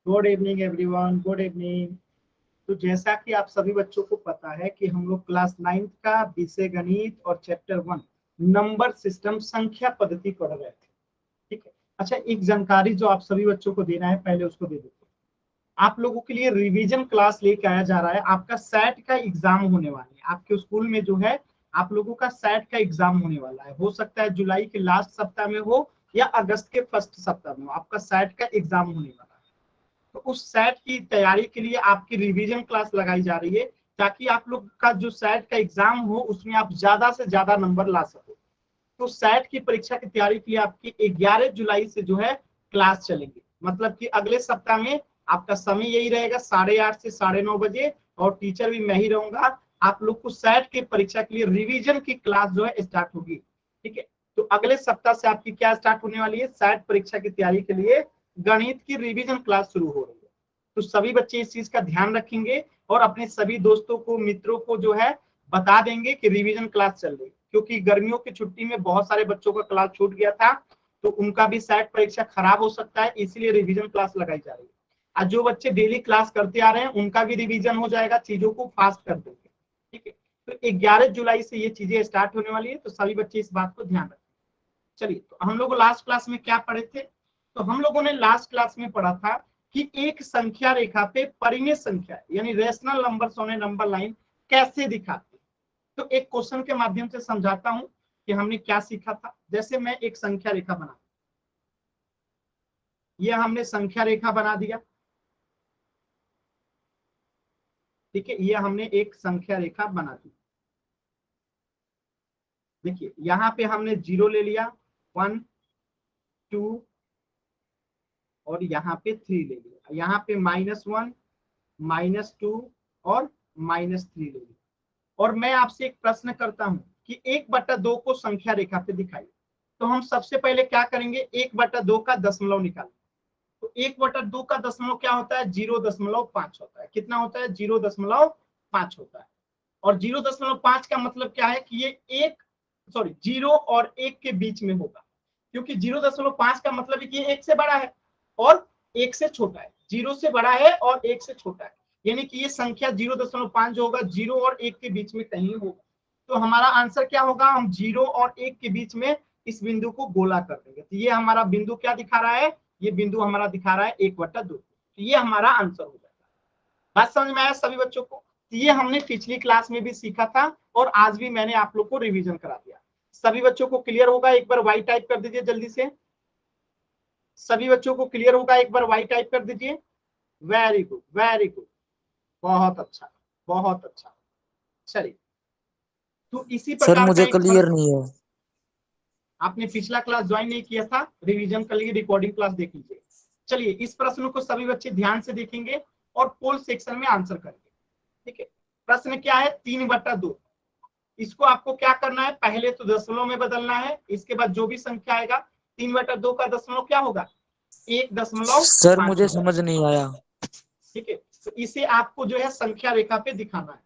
Good evening everyone, good evening. तो जैसा कि आप सभी बच्चों को पता है कि हम लोग क्लास 9th का विषय गणित और चैप्टर 1 नंबर सिस्टम संख्या पद्धति पढ़ रहे थे। ठीक है। अच्छा, एक जानकारी जो आप सभी बच्चों को देना है, पहले उसको दे देते हैं। आप लोगों के लिए रिवीजन क्लास लेके आया जा रहा है। आपका सेट का एग्जाम होने वाला है आपके स्कूल में, जो है आप लोगों का सेट का एग्जाम होने वाला है। हो सकता है जुलाई के लास्ट सप्ताह में हो या अगस्त के फर्स्ट सप्ताह में हो, आपका सेट का एग्जाम होने वाला है। तो उस सेट की तैयारी के लिए आपकी रिवीजन क्लास लगाई जा रही है, ताकि आप लोग का जो सेट का एग्जाम हो उसमें आप ज्यादा से ज्यादा नंबर ला सको। तो सेट की परीक्षा की तैयारी के लिए आपकी 11 जुलाई से जो है क्लास चलेगी। मतलब कि अगले सप्ताह में आपका समय यही रहेगा 8:30 से 9:30 बजे, और टीचर भी मैं ही रहूंगा। आप लोग को सेट की परीक्षा के लिए रिवीजन की क्लास जो है स्टार्ट होगी। ठीक है। तो अगले सप्ताह से आपकी क्या स्टार्ट होने वाली है, सेट परीक्षा की तैयारी के लिए गणित की रिवीजन क्लास शुरू हो रही है। तो सभी बच्चे इस चीज का ध्यान रखेंगे और अपने सभी दोस्तों को, मित्रों को जो है बता देंगे कि रिवीजन क्लास चल रही है। क्योंकि गर्मियों की छुट्टी में बहुत सारे बच्चों का क्लास छूट गया था, तो उनका भी सेट परीक्षा खराब हो सकता है, इसीलिए रिवीजन क्लास लगाई जा रही है। और जो बच्चे डेली क्लास करते आ रहे हैं उनका भी रिवीजन हो जाएगा, चीजों को फास्ट कर देंगे। ठीक है। तो 11 जुलाई से ये चीजें स्टार्ट होने वाली है, तो सभी बच्चे इस बात को ध्यान रखें। चलिए, तो हम लोग लास्ट क्लास में क्या पढ़े थे? तो हम लोगों ने लास्ट क्लास में पढ़ा था कि एक संख्या रेखा पे परिमेय संख्या यानी rational numbers on A number line कैसे दिखाते। तो एक क्वेश्चन के माध्यम से समझाता हूं कि हमने क्या सीखा था। जैसे मैं एक संख्या रेखा बना, यह हमने संख्या रेखा बना दिया। ठीक है, यह हमने एक संख्या रेखा बना दी। देखिए, यहाँ पे हमने 0 ले लिया, 1 2 और यहाँ पे 3 ले लिया। यहाँ पे -1 -2 और -3 ले लिया। और मैं आपसे एक प्रश्न करता हूं कि 1/2 को संख्या रेखा पे दिखाइए। तो हम सबसे पहले क्या करेंगे, 1/2 का दशमलव निकालें। तो 1/2 का दशमलव क्या होता है, 0.5 होता है। कितना होता है, 0.5 होता है। और 0.5 का मतलब क्या है कि ये एक, सॉरी, 0 और 1 के बीच में होगा। क्योंकि 0.5 का मतलब है कि ये 1 से बड़ा है और 1 से छोटा है। 0 से बड़ा है और 1 से छोटा है, यानी कि ये संख्या 0.5 जो होगा 0 और 1 के बीच में कहीं होगा। तो हमारा आंसर क्या होगा, हम 0 और 1 के बीच में इस बिंदु को गोला कर देंगे। तो ये हमारा बिंदु क्या दिखा रहा है, ये बिंदु हमारा दिखा रहा है 1/2। तो ये हमारा आंसर हो जाएगा। बात समझ में आया सभी बच्चों को? तो ये हमने पिछली क्लास में भी सीखा था और आज भी मैंने आप लोग को रिवीजन करा दिया। सभी बच्चों को क्लियर होगा? एक बार वाई टाइप कर दीजिए जल्दी से। सभी बच्चों को क्लियर होगा? एक बार वाई टाइप कर दीजिए। वेरी गुड, वेरी गुड, बहुत अच्छा, बहुत अच्छा। चलिए, तो इसी सर प्रकार का मुझे एक क्लियर नहीं है। आपने पिछला क्लास ज्वाइन नहीं किया था, रिवीजन कर लिए, रिकॉर्डिंग क्लास देख लीजिए। चलिए, इस प्रश्न को सभी बच्चे ध्यान से देखेंगे और पोल सेक्शन में आंसर करेंगे। ठीक है। प्रश्न क्या है, 3/2। इसको आपको क्या करना है, पहले तो दशमलव में बदलना है। इसके बाद जो भी संख्या आएगा, 3/2 का दशमलव क्या होगा, 1.5 सर मुझे होगा। समझ नहीं आया। ठीक है। तो इसे आपको जो है संख्या रेखा पे दिखाना है।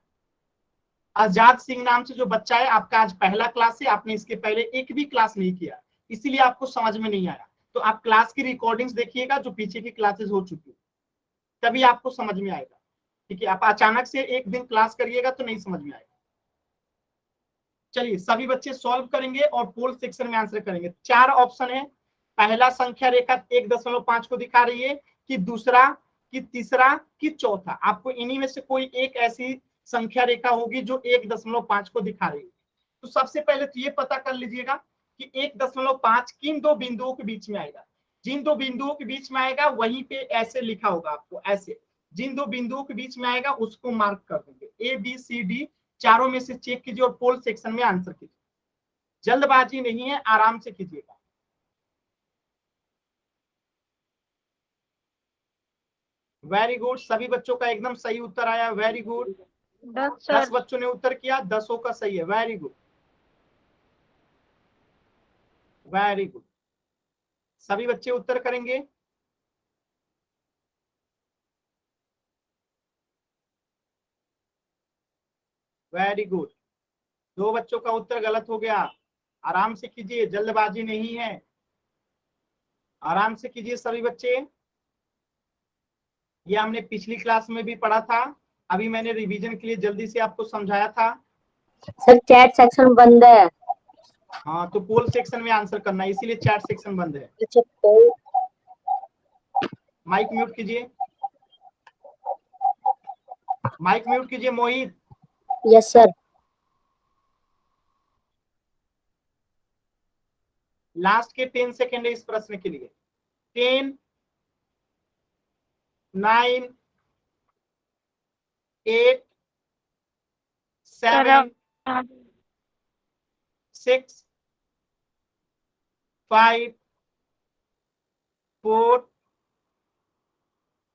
आजाद सिंह नाम से जो बच्चा है, आपका आज पहला क्लास है, आपने इसके पहले एक भी क्लास नहीं किया, इसीलिए आपको समझ में नहीं आया। तो आप क्लास की रिकॉर्डिंग्स देखिएगा जो पीछे की क्लासेस हो चुकी है, तभी आपको समझ में आएगा। ठीक है। आप अचानक से एक दिन क्लास करिएगा तो नहीं समझ में आएगा। चलिए, सभी बच्चे सॉल्व करेंगे और पोल सेक्शन में आंसर करेंगे। 4 ऑप्शन है। पहला संख्या रेखा 1.5 को दिखा रही है, कि दूसरा, कि तीसरा, कि चौथा। आपको इन्हीं में से कोई एक ऐसी संख्या रेखा होगी जो 1.5 को दिखा रही है। तो सबसे पहले तो ये पता कर लीजिएगा कि 1.5 किन दो बिंदुओं के बीच में आएगा। जिन दो बिंदुओं के बीच में आएगा वहीं पे ऐसे लिखा होगा आपको, ऐसे जिन दो बिंदुओं के बीच में आएगा उसको मार्क कर देंगे। ABCD चारों में से चेक कीजिए और पोल सेक्शन में आंसर कीजिए। जल्दबाजी नहीं है, आराम से कीजिएगा। वेरी गुड, सभी बच्चों का एकदम सही उत्तर आया। Very good. 10 10 सर। बच्चों ने उत्तर किया, 10 का सही है। Very good, very good. सभी बच्चे उत्तर करेंगे। Very good. 2 बच्चों का उत्तर गलत हो गया। आराम से कीजिए, जल्दबाजी नहीं है, आराम से कीजिए सभी बच्चे। ये हमने पिछली क्लास में भी पढ़ा था, अभी मैंने रिवीजन के लिए जल्दी से आपको समझाया था। सर चैट सेक्शन बंद है। हाँ तो पोल सेक्शन में आंसर करना है, इसीलिए चैट सेक्शन बंद है। अच्छा पोल। माइक म्यूट कीजिए, माइक म्यूट कीजिए मोहित। Yes sir. लास्ट के 10 सेकेंड है इस प्रश्न के लिए। 10, 9, 8, 7, 6, 5, 4,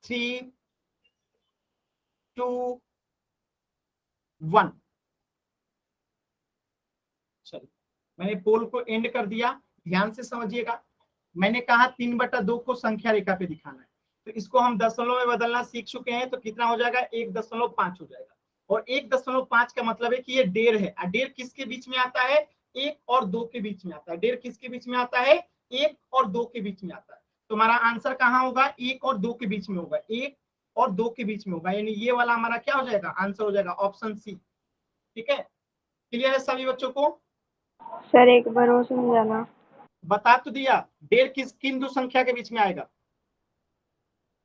3, 2, 1। चलो मैंने पोल को एंड कर दिया, ध्यान से समझिएगा। मैंने कहा 3/2 को संख्या रेखा पे दिखाना है, तो इसको हम दशमलव में बदलना सीख चुके हैं, तो कितना हो जाएगा 1.5 हो जाएगा। और 1.5 का मतलब है कि ये 1.5 है। 1.5 किसके बीच में आता है? 1 और 2 के बीच में आता है। 1.5 किसके बीच में आता है? 1 और 2 के बीच में आता है। तो हमारा आंसर कहाँ होगा? 1 और 2 के बीच में होगा। 1 और 2 के बीच में होगा, यानी ये वाला हमारा क्या हो जाएगा? आंसर हो जाएगा ऑप्शन सी। ठीक है, क्लियर है सभी बच्चों को? सर एक बार और समझाना। बता तो दिया, 1.5 किन दो संख्या के बीच में आएगा?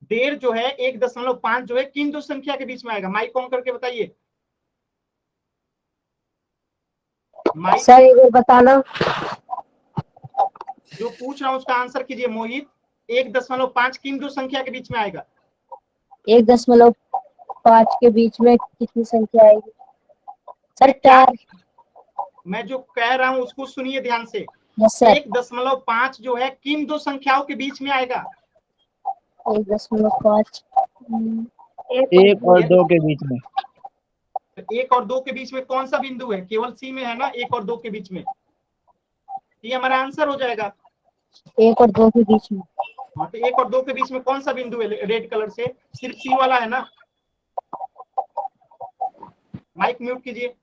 1.5 जो है 1.5 जो है किन दो संख्या के बीच में आएगा? माइक ऑन करके बताइए। माइक सर एक बार बताना। जो पूछ रहा हूं उसका आंसर कीजिए मोहित। 1.5 किन दो संख्या के बीच में आएगा? 1.5 के बीच में कितनी संख्या आएगी? सर मैं क्या 4। मैं जो कह रहा हूं उसको सुनिए ध्यान से। Yes sir. 1.5 जो है किन दो संख्याओं के बीच में आएगा? 1.5 एक और 2 के बीच में। तो 1 और 2 के बीच में कौन सा बिंदु है? केवल सी में है ना, 1 और 2 के बीच में। ये हमारा आंसर हो जाएगा। 1 और 2 के बीच में। हाँ तो 1 और 2 के बीच में कौन सा बिंदु है रेड कलर से? सिर्फ सी वाला है ना। माइक म्यूट कीजिए,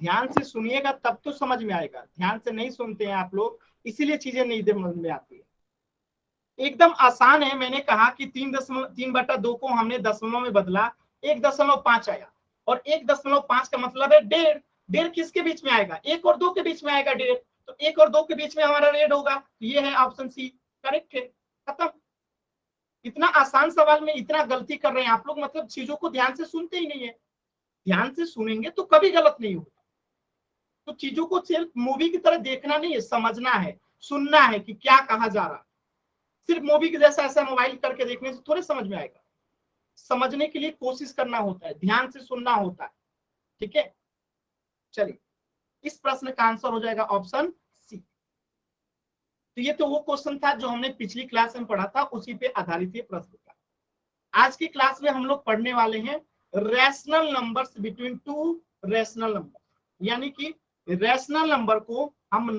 ध्यान से सुनिएगा तब तो समझ में आएगा। ध्यान से नहीं सुनते हैं आप लोग, इसीलिए चीजें नहीं समझ में आती है। एकदम आसान है। मैंने कहा कि 3/2 को हमने दशमलव में बदला, 1.5 आया। और 1.5 का मतलब है 1.5। 1.5 किसके बीच में आएगा? 1 और 2 के बीच में आएगा 1.5। तो 1 और 2 के बीच में हमारा 1.5 होगा। ये है ऑप्शन सी, करेक्ट है, खत्म। इतना आसान सवाल में इतना गलती कर रहे हैं आप लोग, मतलब चीजों को ध्यान से सुनते ही नहीं है। ध्यान से सुनेंगे तो कभी गलत नहीं होगा। तो चीजों को सिर्फ मूवी की तरह देखना नहीं है, समझना है, सुनना है कि क्या कहा जा रहा है। सिर्फ मूवी के जैसा ऐसा मोबाइल करके देखने से थोड़े समझ में आएगा। समझने के लिए कोशिश करना होता है, ध्यान से सुनना होता है। ठीक है, चलिए इस प्रश्न का आंसर हो जाएगा ऑप्शन सी। तो ये तो वो क्वेश्चन था जो हमने पिछली क्लास में पढ़ा था, उसी पे आधारित ये प्रश्न था। आज की क्लास में हम लोग पढ़ने वाले हैं rational numbers between two rational number, यानी कि रैशनल नंबर को हम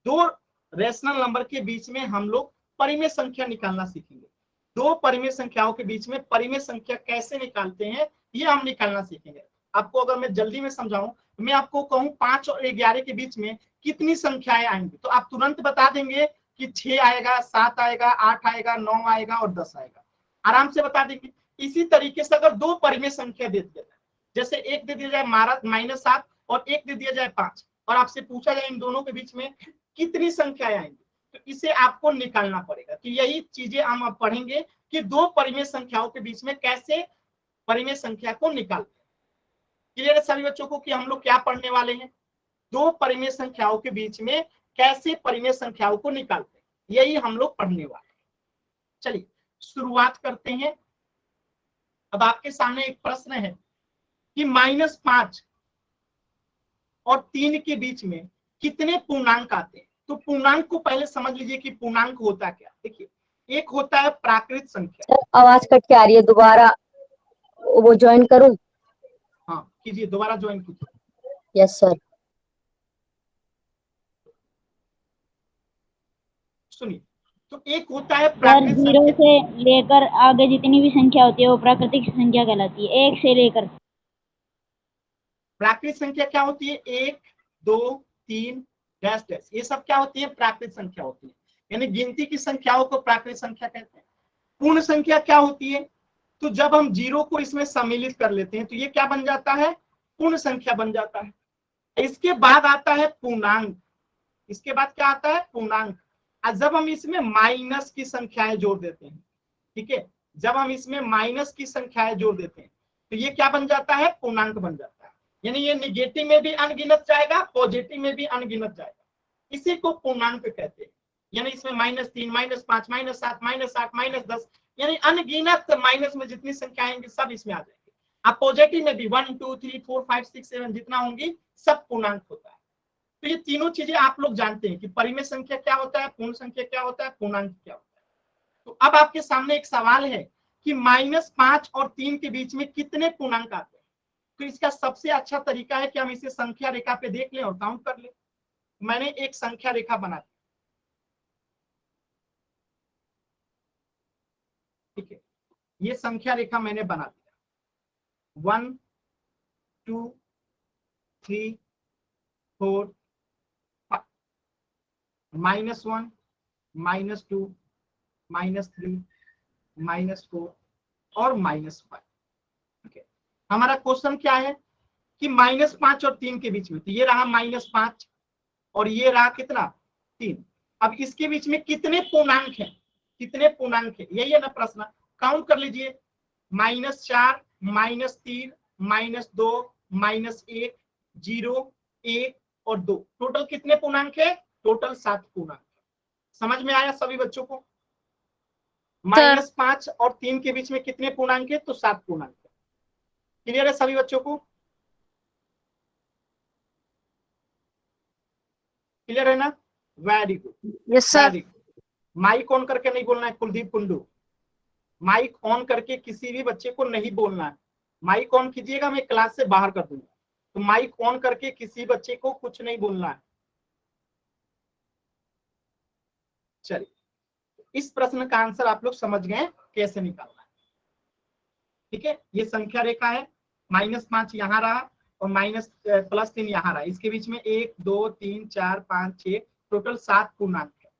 दो रैशनल नंबर के बीच में हम लोग परिमेय संख्या निकालना सीखेंगे। दो परिमेय संख्याओं के बीच में परिमेय संख्या कैसे निकालते हैं ये हम निकालना सीखेंगे। आपको अगर मैं जल्दी में समझाऊं, मैं आपको कहूं 5 और 11 के बीच में कितनी संख्याएं आएंगी, तो आप तुरंत बता देंगे कि 6 आएगा, 7 आएगा, 8 आएगा, 9 आएगा और 10 आएगा, आराम से बता देंगे। इसी तरीके से अगर दो परिमेय संख्या दे दिया जाए, जैसे एक दे दिया जाए -7 और एक दे दिया जाए 5, और आपसे पूछा जाए इन दोनों के बीच में कितनी संख्याएं आएंगी, तो इसे आपको निकालना पड़ेगा। तो यही चीजें हम अब पढ़ेंगे कि दो परिमेय संख्याओं के बीच में कैसे परिमेय संख्या को निकालते हैं। क्लियर है सभी बच्चों को कि हम लोग क्या पढ़ने वाले हैं? दो परिमेय संख्याओं के बीच में कैसे परिमेय संख्याओं को निकालते हैं, यही हम लोग पढ़ने वाले हैं। चलिए शुरुआत करते हैं। अब आपके सामने एक प्रश्न है कि -5 और 3 के बीच में कितने पूर्णांक आते हैं। तो पूर्णांक को पहले समझ लीजिए कि पूर्णांक होता क्या। देखिए, एक होता है प्राकृत संख्या। सर आवाज कट के आ रही है, दोबारा वो ज्वाइन करूं? हाँ कीजिए, दोबारा ज्वाइन कीजिए। Yes sir. सुनिए, तो एक होता है सर प्राकृत 0 संख्या। से लेकर आगे जितनी भी संख्या होती है वो प्राकृतिक संख्या कहलाती है, 1 से लेकर। प्राकृत संख्या क्या होती है? 1, 2, 3 डैश डैश, ये सब क्या होती है? प्राकृत संख्या होती है। यानी गिनती की संख्याओं को प्राकृतिक संख्या कहते हैं। पूर्ण संख्या क्या होती है? तो जब हम 0 को इसमें सम्मिलित कर लेते हैं तो ये क्या बन जाता है? पूर्ण संख्या बन जाता है। इसके बाद आता है पूर्णांक। इसके बाद क्या आता है? पूर्णांक। और जब हम इसमें माइनस की संख्याएं जोड़ देते हैं, ठीक है, जब हम इसमें माइनस की संख्याएं जोड़ देते हैं तो ये क्या बन जाता है? पूर्णांक बन जाता है। यानी ये निगेटिव में भी अनगिनत जाएगा, पॉजिटिव में भी अनगिनत जाएगा, इसी को पूर्णांक कहते हैं। यानी इसमें -3, -5, -7, -8, -10 यानी अनगिनत माइनस में जितनी संख्या आएंगी सब इसमें आ जाएंगे। अब पॉजिटिव में भी 1 2 3 4 5 6 7 जितना होंगी सब पूर्णांक होता है। तो ये तीनों चीजें आप लोग जानते हैं कि परिमेय संख्या क्या होता है, पूर्ण संख्या क्या होता है, पूर्णांक क्या होता है। तो अब आपके सामने एक सवाल है कि -5 और 3 के बीच में कितने पूर्णांक आते हैं। तो इसका सबसे अच्छा तरीका है कि हम इसे संख्या रेखा पे देख लें और काउंट कर लें। मैंने एक संख्या रेखा बना दी, ठीक है, ये संख्या रेखा मैंने बना दिया। 1 2 3 4 5 -1 -2 -3 -4 और -5। ठीक है, हमारा क्वेश्चन क्या है कि -5 और 3 के बीच में, तो ये रहा -5 और ये रहा कितना? 3। अब इसके बीच में कितने पूर्णांक हैं? कितने पूर्णांक है, यही है ना प्रश्न। काउंट कर लीजिए, -4 -3 -2 -1 0 1 और 2, टोटल कितने पूर्णांक है? टोटल 7 पूर्णांक। समझ में आया सभी बच्चों को? -5 और 3 के बीच में कितने पूर्णांक है? तो 7 पूर्णांक है। क्लियर है सभी बच्चों को? क्लियर है ना? Very good, yes sir. Very good. Mic on करके नहीं बोलना है कुलदीप कुंडू, माइक ऑन करके किसी भी बच्चे को नहीं बोलना है। माइक ऑन कीजिएगा, मैं क्लास से बाहर कर दूंगा। तो माइक ऑन करके किसी बच्चे को कुछ नहीं बोलना है। चलिए, इस प्रश्न का आंसर आप लोग समझ गए कैसे निकालना है। ठीक है, ये संख्या रेखा है, -5 यहाँ रहा और +3 यहाँ रहा। इसके बीच में 1 2 3 4 5 6 टोटल 7 पूर्णांक है।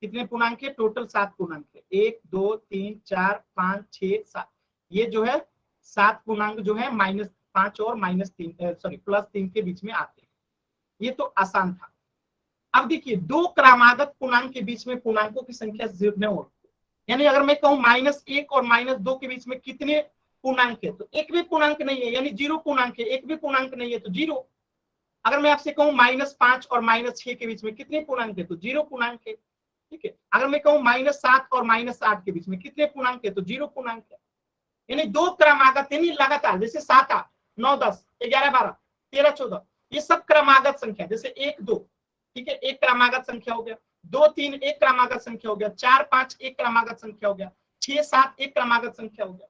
कितने पूर्णांक है? टोटल 7 पूर्णांक है। 1 2 3 4 5 6 7, ये जो है 7 पूर्णांक जो है -5 और +3 के बीच में आते हैं। ये तो आसान था। अब देखिए, दो क्रमागत पूर्णांक के बीच में पूर्णांकों की संख्या 0 होती है। यानी अगर मैं कहूं -1 और -2 के बीच में कितने पूर्णांक है, तो एक भी पूर्णांक नहीं है, यानी 0 पूर्णांक है। एक भी पूर्णांक नहीं है तो 0। अगर मैं आपसे कहूं -5 और -6 के बीच में कितने पूर्णांक है, तो 0 पूर्णांक है। ठीक है, अगर मैं कहूं -7 और -8 के बीच में कितने पूर्णांक है, तो 0 पूर्णांक है। यानी दो क्रमागत, यानी लगातार, जैसे 7 8 9 10 11 12 13 14, ये सब क्रमागत संख्या। जैसे 1 2, ठीक है, एक क्रमागत संख्या हो गया। 2 3 एक क्रमागत संख्या हो गया। 4 5 एक क्रमागत संख्या हो गया। 6 7 एक क्रमागत संख्या हो गया।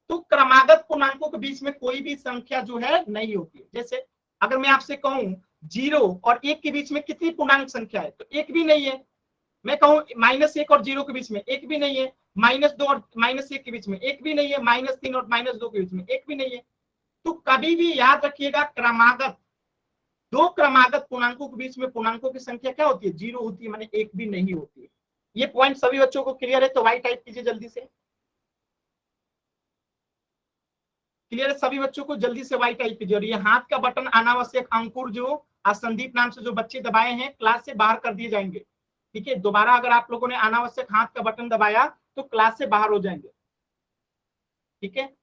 तो क्रमागत पूर्णांकों के बीच में कोई भी संख्या जो है नहीं होती है। जैसे अगर मैं आपसे कहूं 0 और 1 के बीच में कितनी पूर्णांक संख्या है, तो एक भी नहीं है। मैं कहूं -1 और 0 के बीच में एक भी नहीं है। -2 और -1 के बीच में एक भी नहीं है। -3 और -2 के बीच में एक भी नहीं है। तो कभी भी याद रखिएगा, क्रमागत, दो क्रमागत पूर्णांकों के बीच में पूर्णांकों की संख्या क्या होती है? 0 होती है, माने एक भी नहीं होती है। ये पॉइंट सभी बच्चों को क्लियर है? तो वाई टाइप कीजिए जल्दी से। क्लियर है सभी बच्चों को? जल्दी से वाई टाइप कीजिए। और ये हाथ का बटन अनावश्यक अंकुर जो संदीप नाम से जो बच्चे दबाए हैं, क्लास से बाहर कर दिए जाएंगे। ठीक है, दोबारा अगर आप लोगों ने अनावश्यक हाथ का बटन दबाया तो क्लास से बाहर हो जाएंगे। ठीक है,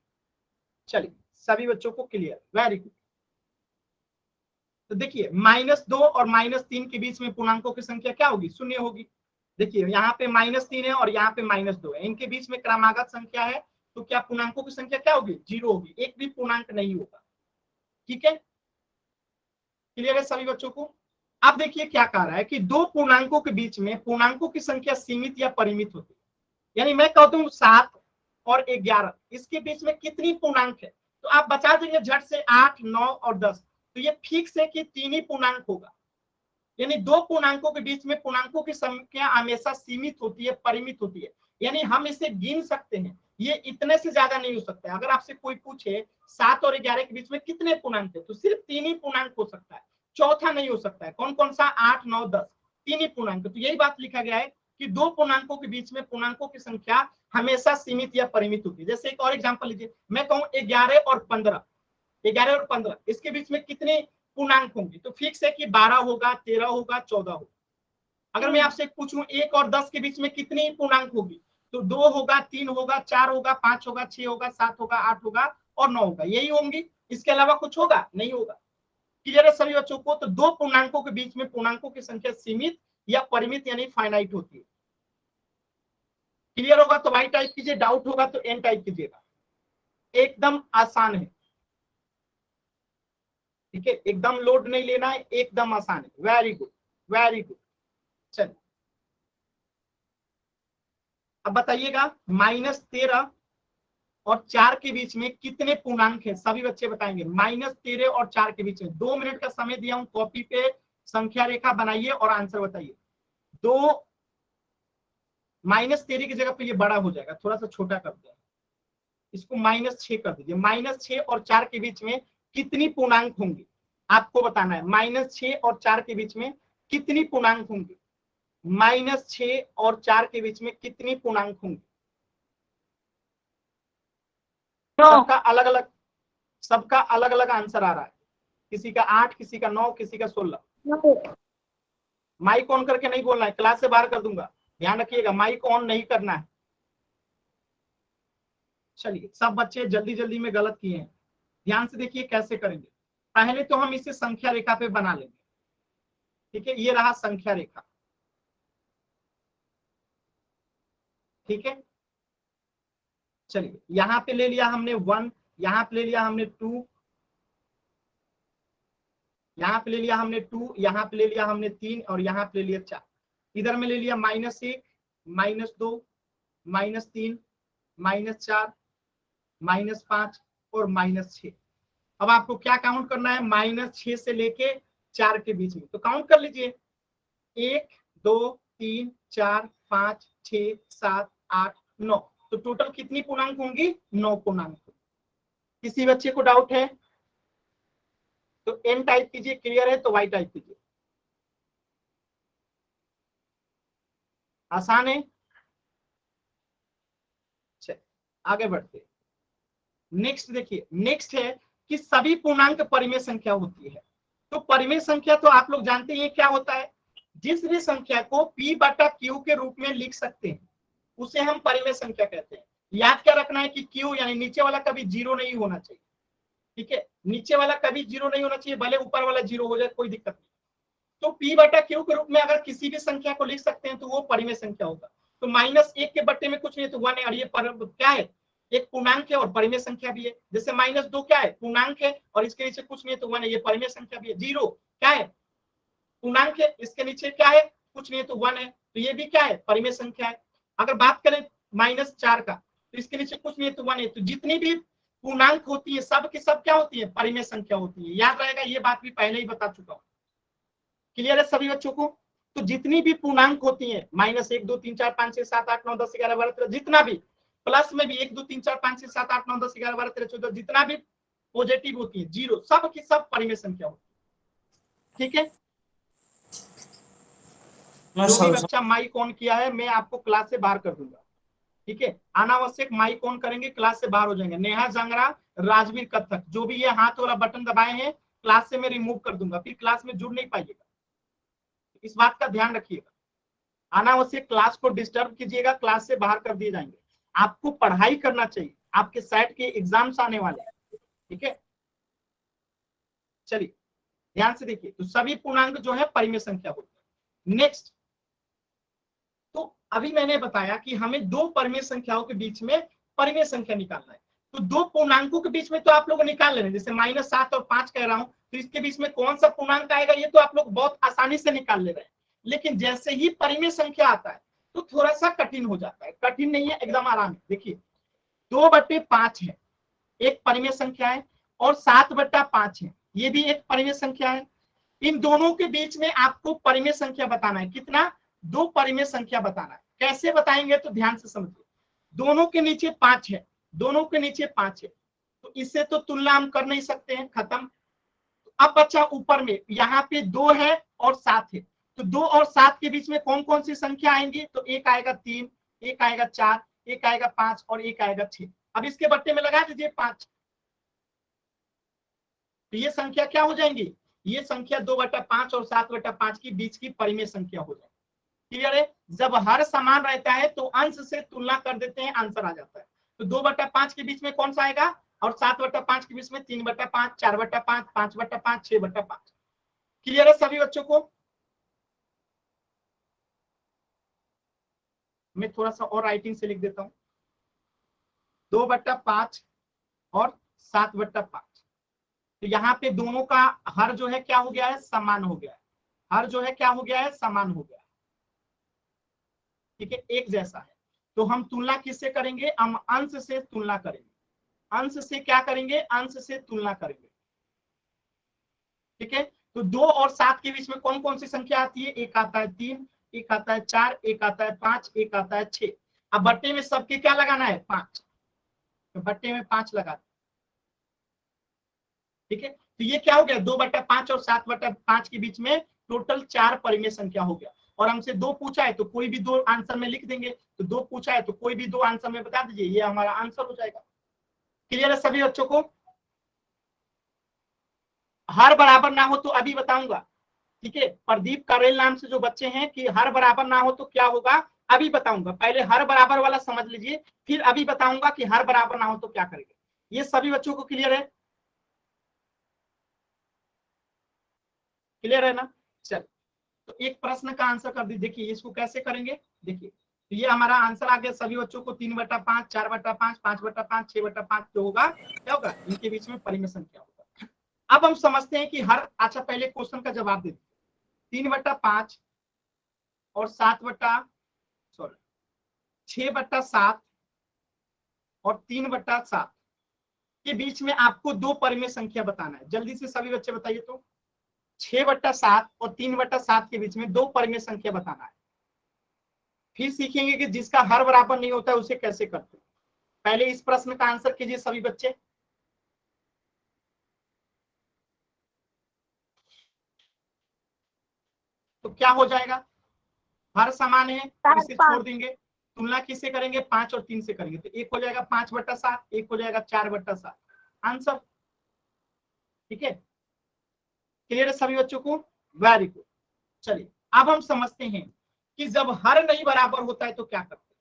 चलिए सभी बच्चों को क्लियर, वेरी गुड। तो देखिए, -2 और -3 के बीच में पूर्णांकों की संख्या क्या होगी? 0 होगी। देखिए यहाँ पे -3 है और यहाँ पे -2 है, इनके बीच में क्रमागत संख्या है, तो क्या पूर्णांकों की संख्या क्या होगी? 0 होगी, एक भी पूर्णांक नहीं होगा। ठीक है, क्लियर है सभी बच्चों को? अब देखिए क्या कह रहा है कि दो पूर्णांकों के बीच में पूर्णांकों की संख्या सीमित या परिमित होती है। यानी मैं कहता हूं 7 और 11, इसके बीच में कितनी पूर्णांक है? तो आप बचा देंगे झट से 8 9 और 10। तो ये फिक्स है कि 3 ही पूर्णांक होगा। यानी दो पूर्णांकों के बीच में पूर्णांकों की संख्या हमेशा सीमित होती है, परिमित होती है। यानी हम इसे गिन सकते हैं, ये इतने से ज्यादा नहीं हो सकता है। अगर आपसे कोई पूछे 7 और 11 के बीच में कितने पूर्णांक है, तो सिर्फ 3 ही पूर्णांक हो सकता है, चौथा नहीं हो सकता है। कौन कौन सा? 8 9 10, 3 ही पूर्णांक। तो यही बात लिखा गया है कि दो पूर्णांकों के बीच में पूर्णांकों की संख्या हमेशा सीमित या परिमित होती है। जैसे एक और एग्जांपल लीजिए, मैं कहूं 11 और 15, 11 और 15 इसके बीच में कितने पूर्णांक होंगे? तो फिक्स है कि 12 होगा, 13 होगा, 14 होगा। अगर मैं आपसे पूछूं 1 और 10 के बीच में कितनी पूर्णांक होगी? तो 2 होगा, 3 होगा, 4 होगा, 5 होगा, 6 होगा, 7 होगा, 8 होगा और 9 होगा। यही होंगी, इसके अलावा कुछ होगा? नहीं होगा। क्लियर है सभी बच्चों को? तो दो पूर्णांकों के बीच में पूर्णांकों की संख्या सीमित या परिमित यानी फाइनाइट होती है। क्लियर होगा तो वाई टाइप कीजिए, डाउट होगा तो एन टाइप कीजिएगा। एकदम आसान है, ठीक है, एकदम लोड नहीं लेना है, एकदम आसान है। Very good, very good. चलिए अब बताइएगा -13 और 4 के बीच में कितने पूर्णांक है? सभी बच्चे बताएंगे। -13 और 4 के बीच में 2 मिनट का समय दिया हूं, कॉपी पे संख्या रेखा बनाइए और आंसर बताइए। दो -13 की जगह पे ये बड़ा हो जाएगा, थोड़ा सा छोटा कर दिया, इसको -6 कर दीजिए। -6 और 4 के बीच में कितनी पूर्णांक होंगी आपको बताना है। -6 और 4 के बीच में कितनी पूर्णांक होंगी? -6 और 4 के बीच में कितनी पूर्णांक होंगी? सबका अलग अलग आंसर आ रहा है। किसी का 8, किसी का 9, किसी का 16। माइक ऑन करके नहीं बोलना है, क्लास से बाहर कर दूंगा, ध्यान रखिएगा, माइक ऑन नहीं करना है। चलिए सब बच्चे जल्दी जल्दी में गलत किए हैं, ध्यान से देखिए कैसे करेंगे। पहले तो हम इसे संख्या रेखा पे बना लेंगे, ठीक है, ये रहा संख्या रेखा, ठीक है। चलिए यहां पे ले लिया हमने 1, यहां पे ले लिया हमने 2, यहां पे ले लिया हमने 2, यहां पे ले लिया हमने 3 और यहां पे ले लिया 4। इधर में ले लिया -1, -2, -3, -4, -5 और -6। अब आपको क्या काउंट करना है? -6 से लेके 4 के बीच में, तो काउंट कर लीजिए 1, 2, 3, 4, 5, 6, 7, 8, 9। तो टोटल कितनी पूर्णांक होंगी? 9 पूर्णांक। किसी बच्चे को डाउट है तो एन टाइप कीजिए, क्लियर है तो वाई टाइप कीजिए। आसान है। आगे बढ़ते, नेक्स्ट देखिए, नेक्स्ट है कि सभी पूर्णांक परिमेय संख्या होती है। तो परिमेय संख्या तो आप लोग जानते हैं क्या होता है, जिस भी संख्या को P/Q के रूप में लिख सकते हैं उसे हम परिमेय संख्या कहते हैं। याद क्या रखना है कि Q यानी नीचे वाला कभी 0 नहीं होना चाहिए, ठीक है, नीचे वाला कभी 0 नहीं होना चाहिए, भले ऊपर वाला 0 हो जाए कोई दिक्कत नहीं। तो P/Q के रूप में अगर किसी भी संख्या को लिख सकते हैं तो वो परिमेय संख्या होगा। तो -1 के बट्टे में कुछ नहीं है तो 1 है, और ये क्या है? एक पूर्णांक है और परिमेय संख्या भी है। जैसे -2 क्या है? पूर्णांक है और इसके नीचे कुछ नहीं है तो 1 है, ये परिमेय संख्या भी है। 0 क्या है? पूर्णांक है, इसके नीचे क्या है? कुछ नहीं है तो 1 है, तो ये भी क्या है? परिमेय संख्या है। अगर बात करें -4 का, तो इसके नीचे कुछ नहीं है तो 1 है। तो जितनी भी पूर्णांक होती है सब की सब क्या होती है? परिमेय संख्या होती है। याद रहेगा, ये बात भी पहले ही बता चुका हूं। क्लियर है सभी बच्चों को? तो जितनी भी पूर्णांक होती है -1, 2, 3, 4, 5, 6, 7, 8, 9, 10, 11, 12, 13, जितना भी, प्लस में भी 1, 2, 3, 4, 5, 6, 7, 8, 9, 10, 11, 12, 13, 14, जितना भी पॉजिटिव होती है 0, सब की सब परिमेय संख्या होती है, ठीक है। जो भी बच्चा माइक ऑन किया है मैं आपको क्लास से बाहर कर दूंगा, ठीक है। अनावश्यक माइक ऑन करेंगे क्लास से बाहर हो जाएंगे। नेहा जंगरा, राजवीर कथक, जो भी ये हाथ वाला बटन दबाए हैं क्लास से मैं रिमूव कर दूंगा, फिर क्लास में जुड़ नहीं पाइएगा, इस बात का ध्यान रखिएगा। अनावश्यक क्लास को डिस्टर्ब कीजिएगा, क्लास से बाहर कर दिए जाएंगे। आपको पढ़ाई करना चाहिए, आपके सेट के एग्जाम्स आने वाले हैं, ठीक है। चलिए ध्यान से देखिए, तो सभी पूर्णांक जो है परिमेय संख्या होती है। नेक्स्ट, तो अभी मैंने बताया कि हमें दो परिमेय संख्याओं के बीच में परिमेय संख्या निकालना है। तो दो पूर्णांकों के बीच में तो आप लोग निकाल ले रहे हैं, जैसे -7 और 5 कह रहा हूं, तो इसके बीच में कौन सा पूर्णांक आएगा ये तो आप लोग बहुत आसानी से निकाल ले रहे हैं। लेकिन जैसे ही परिमेय संख्या आता है तो थोड़ा सा कठिन हो जाता है। कठिन नहीं है, एकदम आराम है। देखिए 2/5 है, एक परिमेय संख्या है, और 7/5 है, ये भी एक परिमेय संख्या है। इन दोनों के बीच में आपको परिमेय संख्या बताना है। कितना? 2 परिमेय संख्या बताना है। कैसे बताएंगे तो ध्यान से समझिए। दोनों के नीचे 5 है, दोनों के नीचे 5 है, तो इससे तो तुलना हम कर नहीं सकते हैं, खत्म। अब बच्चा ऊपर में, यहाँ पे 2 है और 7 है, तो 2 और 7 के बीच में कौन कौन सी संख्या आएंगी? तो एक आएगा 3, एक आएगा 4, एक आएगा 5 और एक आएगा 6। अब इसके बट्टे में लगा दीजिए 5। तो ये संख्या क्या हो जाएंगी? ये संख्या 2/5 और 7/5 की बीच की परिमेय संख्या हो जाएगी। क्लियर है? जब हर समान रहता है तो अंश से तुलना कर देते हैं, आंसर आ जाता है। तो 2/5 के बीच में कौन सा आएगा और 7/5 के बीच में 3/5, 4/5, 5/5, 6/5। क्लियर है सभी बच्चों को? मैं थोड़ा सा और राइटिंग से लिख देता हूं। 2/5 और 7/5। तो यहाँ पे दोनों का हर जो है क्या हो गया है? समान हो गया है। हर जो है क्या हो गया है? समान हो गया है। ठीक है, एक जैसा है। तो हम तुलना किससे करेंगे? हम अंश से तुलना करेंगे। अंश से क्या करेंगे? अंश से तुलना करेंगे। ठीक है, तो 2 और 7 के बीच में कौन कौन सी संख्या आती है? एक आता है 3, एक आता है 4, एक आता है 5, एक आता है 6। अब बट्टे में सबके क्या लगाना है? 5। तो बट्टे में 5 लगा। ठीक है, तो ये क्या हो गया? 2/5 और 7/5 के बीच में टोटल 4 परिमेय संख्या हो गया। और हमसे 2 पूछा है तो कोई भी 2 आंसर में लिख देंगे। तो 2 पूछा है तो कोई भी 2 आंसर में बता दीजिए, ये हमारा आंसर हो जाएगा। क्लियर है सभी बच्चों को? हर बराबर ना हो तो अभी बताऊंगा। ठीक है, प्रदीप करेल नाम से जो बच्चे हैं कि हर बराबर ना हो तो क्या होगा, अभी बताऊंगा। पहले हर बराबर वाला समझ लीजिए, फिर अभी बताऊंगा कि हर बराबर ना हो तो क्या करेंगे। ये सभी बच्चों को क्लियर है? क्लियर है ना? चल, तो एक प्रश्न का आंसर कर दीजिए। देखिए इसको कैसे करेंगे। देखिए तो ये हमारा आंसर आ गया सभी बच्चों को। 3/5, 4/5, 5/5, 6/5 जो होगा क्या होगा? इनके बीच में परिमेय संख्या होगा। अब हम समझते हैं कि हर, अच्छा पहले क्वेश्चन का जवाब देते। 3/5 और 6/7 और 3/7 के बीच में आपको 2 परिमेय संख्या बताना है। जल्दी से सभी बच्चे बताइए। तो 6/7 और 3/7 के बीच में 2 परिमेय संख्या बताना है। फिर सीखेंगे कि जिसका हर बराबर नहीं होता है उसे कैसे करते हैं। पहले इस प्रश्न का आंसर कीजिए सभी बच्चे। तो क्या हो जाएगा? हर समान है तो इसे छोड़ देंगे। तुलना किससे करेंगे? 5 और 3 से करेंगे। तो एक हो जाएगा 5/7, एक हो जाएगा 4/7। आंसर। ठीक है, क्लियर है सभी बच्चों को? Very good. चलिए अब हम समझते हैं कि जब हर नहीं बराबर होता है तो क्या करते हैं।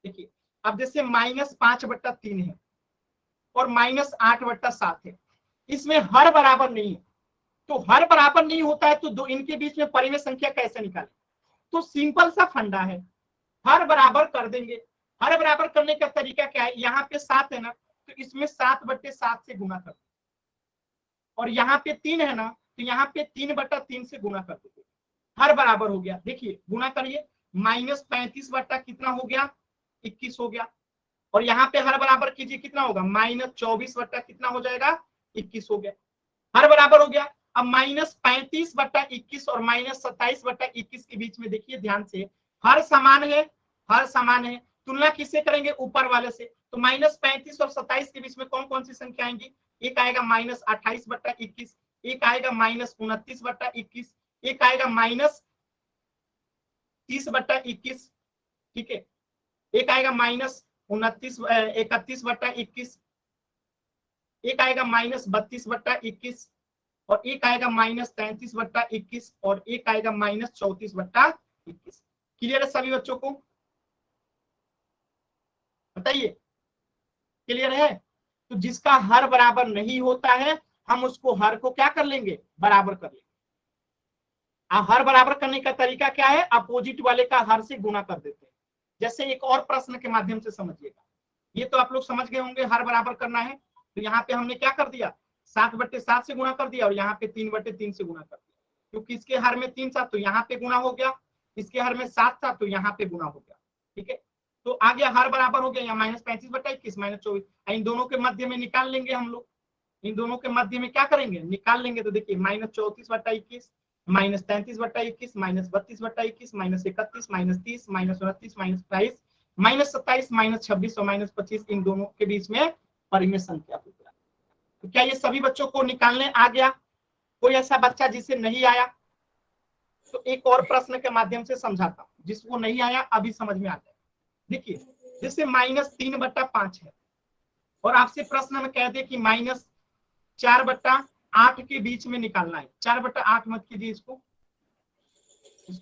देखिए अब जैसे -5/3 है और -8/7 है, इसमें हर बराबर नहीं है। तो हर बराबर नहीं होता है तो दो इनके बीच में परिमेय संख्या कैसे निकालें? तो सिंपल सा फंडा है, हर बराबर कर देंगे। हर बराबर करने का तरीका क्या है? यहाँ पे 7 है ना, तो इसमें 7/7 से गुना कर, और यहाँ पे 3 है ना, तो यहाँ पे 3/3 से गुना कर देंगे। हर बराबर हो गया। देखिए गुना करिए, -35 कितना हो गया? 21 हो गया। और यहाँ पे हर बराबर कीजिए, कितना होगा? -24 कितना हो जाएगा? 21 हो गया। हर बराबर हो गया। अब -35/21 और -27/21 के बीच में देखिए ध्यान से, हर समान है। हर समान है, तुलना किससे करेंगे? ऊपर वाले से। तो -35 और 27 के बीच में कौन कौन सी संख्या आएंगी? एक आएगा -28/21, एक आएगा -29/21, एक आएगा -30/21। ठीक है, एक आएगा -31/21, एक आएगा -32/21 और एक आएगा -33/21 और एक आएगा -34/21। क्लियर है सभी बच्चों को? बताइए, क्लियर है? तो जिसका हर बराबर नहीं होता है हम उसको हर को क्या कर लेंगे? बराबर कर लेंगे। हर बराबर करने का तरीका क्या है? अपोजिट वाले का हर से गुना कर देते हैं। जैसे एक और प्रश्न के माध्यम से समझिएगा। ये तो आप लोग समझ गए होंगे, हर बराबर करना है। तो यहाँ पे हमने क्या कर दिया? 7/7 से गुना कर दिया और यहाँ पे 3/3 से गुना कर दिया। क्योंकि इसके हर में 3 था तो यहाँ पे गुना हो गया, इसके हर में 7 था तो यहाँ पे गुना हो गया। ठीक है, तो आ गया हर बराबर हो गया। यहाँ -35/21 -24, इन दोनों के मध्य में निकाल लेंगे हम लोग। इन दोनों के मध्य में क्या करेंगे? निकाल लेंगे। तो देखिए -34/21, -33/21, -32/21, -31, -30, -29, -28, -27, -26 और -25 इन दोनों के बीच में परिमेय संख्या होता है। तो क्या ये सभी बच्चों को निकालने आ गया? कोई ऐसा बच्चा जिसे नहीं आया? तो एक और प्रश्न के माध्यम से समझाता हूँ, जिसको नहीं आया अभी समझ में आता है। देखिए जैसे -3/5 है और आपसे प्रश्न में कह दे कि -4/8 के बीच में निकालना है। 4/8 मत कीजिए, इसको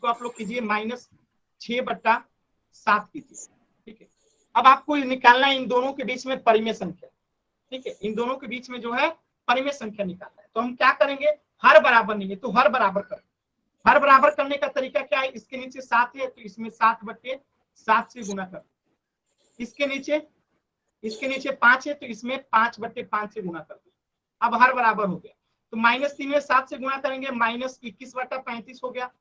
आप लोग कीजिए -6/7 कीजिए। ठीक है, अब आपको निकालना है इन दोनों के बीच में परिमेय संख्या। ठीक है, इन दोनों के बीच में जो है परिमेय संख्या निकालना है। तो हम क्या करेंगे, हर बराबर नहीं है तो हर बराबर करेंगे। हर बराबर करने का तरीका क्या है, इसके नीचे 7 है तो इसमें 7/7 से गुना कर, इसके नीचे 5 है तो इसमें 5/5 से गुना कर दो। अब हर बराबर हो गया, तो -3 में 7 से गुना करेंगे -21/35 हो गया।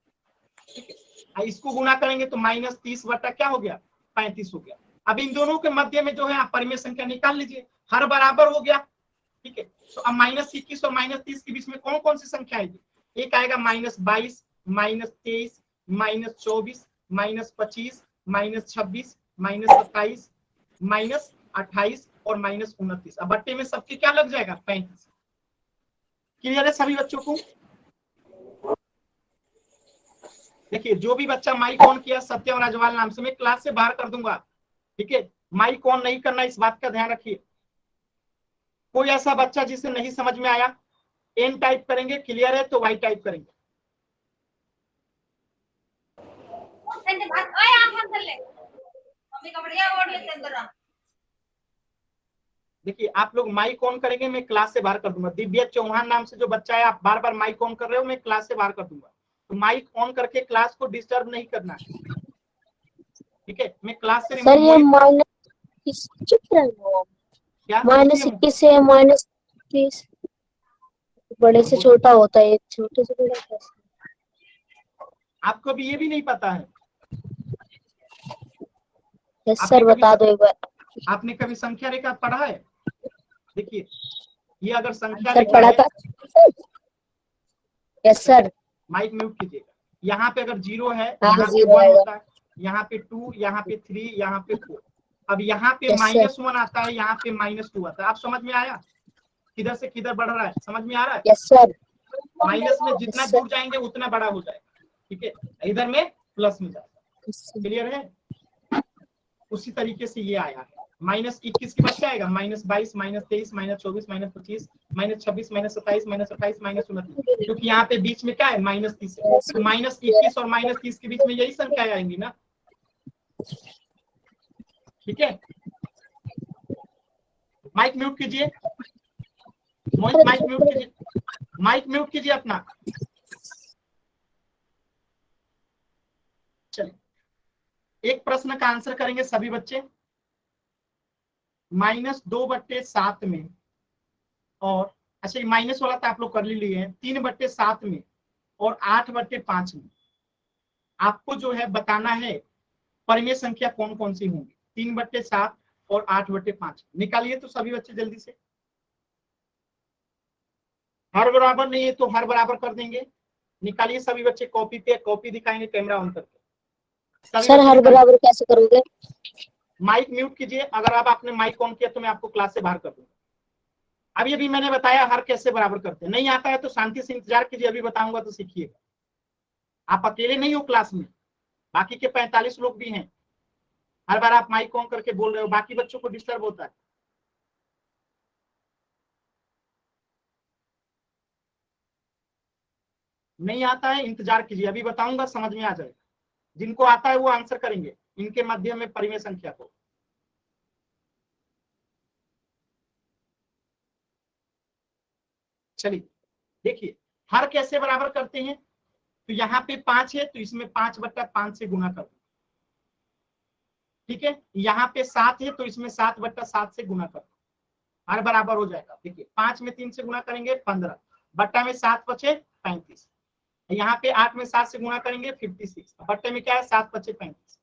ठीक है, इसको गुना करेंगे तो -30 क्या हो गया 35 हो गया। अब इन दोनों के मध्य में जो है आप परिमेय संख्या निकाल लीजिए, हर बराबर हो गया। ठीक है, तो अब -21 और -30 के बीच में कौन कौन सी संख्या आएगी, एक आएगा -22, -23, -24, -25, -26, -27, -28 और -29। अब बट्टे में सबके क्या लग जाएगा 35। क्लियर है सभी बच्चों को? देखिए जो भी बच्चा माइक ऑन किया सत्यम राजवाल नाम से, मैं क्लास से बाहर कर दूंगा। ठीक है, माइक ऑन नहीं करना, इस बात का ध्यान रखिए। कोई ऐसा बच्चा जिसे नहीं समझ में आया, एन टाइप करेंगे, क्लियर है तो वाई टाइप करेंगे। देखिए आप लोग माइक ऑन करेंगे, मैं क्लास से बाहर कर दूंगा। दिव्या चौहान नाम से जो बच्चा है, आप बार बार माइक ऑन कर रहे हो, मैं क्लास से बाहर कर दूंगा। तो माइक ऑन करके क्लास को डिस्टर्ब नहीं करना है। ठीक है, मैं क्लास से सर ये -21 से -30 बड़े से छोटा होता है, छोटे से बड़ा कैसे? आपको भी ये भी नहीं पता है? यस सर, बता दो एक बार। आपने कभी संख्या रेखा पढ़ा है? देखिए ये अगर संख्या सर रेखा पढ़ा है, था। Yes sir. माइक म्यूट कीजिएगा। यहाँ पे अगर 0 है, हाँ, यहाँ पे 0 1 आएगा। होता है, यहाँ पे 2, यहाँ पे 3, यहाँ पे 4। अब यहाँ पे Yes, sir. -1 आता है, यहाँ पे -2 आता है। आप समझ में आया किधर से किधर बढ़ रहा है, समझ में आ रहा है? Yes sir. माइनस में जितना Yes, sir. दूर जाएंगे उतना बड़ा हो जाएगा। ठीक है, इधर में प्लस में जाएगा। Yes, sir. क्लियर है? उसी तरीके से ये आया है। -21 के बाद क्या आएगा, -22, -23, -24, -25, -26, -27, -28, -29, क्योंकि यहाँ पे बीच में क्या है -30 है। तो -21 और -30 के बीच में यही संख्या आएंगी ना। ठीक है, माइक म्यूट कीजिए, मोहित माइक म्यूट कीजिए, माइक म्यूट कीजिए अपना। चलिए एक प्रश्न का आंसर करेंगे सभी बच्चे। -2/7 में और अच्छा माइनस वाला तो आप लोग कर लिए हैं, 3/7 में और 8/5 में आपको जो है बताना है परिमेय संख्या कौन कौन सी होंगी। 3/7 और 8/5 निकालिए तो सभी बच्चे जल्दी से। हर बराबर नहीं है तो हर बराबर कर देंगे, निकालिए सभी बच्चे। कॉपी पे कॉपी दिखाएंगे कैमरा ऑन करके। सर हर बराबर कैसे करोगे? माइक म्यूट कीजिए, अगर अब आपने माइक ऑन किया तो मैं आपको क्लास से बाहर कर दूंगा। अभी अभी मैंने बताया हर कैसे बराबर करते हैं, नहीं आता है तो शांति से इंतजार कीजिए, अभी बताऊंगा तो सीखिएगा। आप अकेले नहीं हो क्लास में, बाकी के 45 लोग भी हैं। हर बार आप माइक ऑन करके बोल रहे हो, बाकी बच्चों को डिस्टर्ब होता है। नहीं आता है इंतजार कीजिए, अभी बताऊंगा समझ में आ जाएगा। जिनको आता है वो आंसर करेंगे इनके मध्य में परिमेय संख्या को। चलिए देखिए हर कैसे बराबर करते हैं। तो यहाँ पे 5 है तो इसमें 5/5 से गुना कर दो। ठीक है, यहाँ पे 7 है तो इसमें 7/7 से गुना कर दो, हर बराबर हो जाएगा। देखिए 5 में 3 से गुना करेंगे 15, बट्टा में 7 बचे 35, यहाँ पे 8 में 7 से गुणा करेंगे 56, बट्टे में क्या है 7 बचे 35।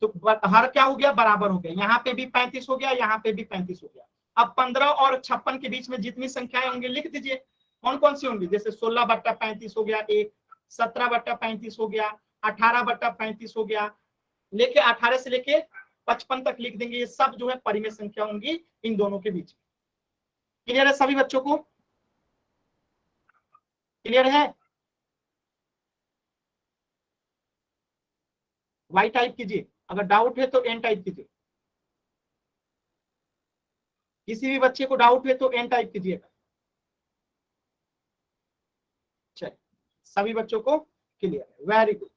तो हर क्या हो गया बराबर हो गया, यहाँ पे भी 35 हो गया, यहाँ पे भी 35 हो गया। अब 15 और 56 के बीच में जितनी संख्याएं होंगी लिख दीजिए, कौन कौन सी होंगी। जैसे 16/35 हो गया एक, 17/35 हो गया, 18/35 हो गया, लेके 18 से लेके 55 तक लिख देंगे। ये सब जो है परिमेय संख्या होंगी इन दोनों के बीच। क्लियर है सभी बच्चों को? क्लियर है? वाई टाइप कीजिए, अगर डाउट है तो एन टाइप कीजिए, किसी भी बच्चे को डाउट है तो एन टाइप कीजिएगा। चलिए, सभी बच्चों को क्लियर है, वेरी गुड।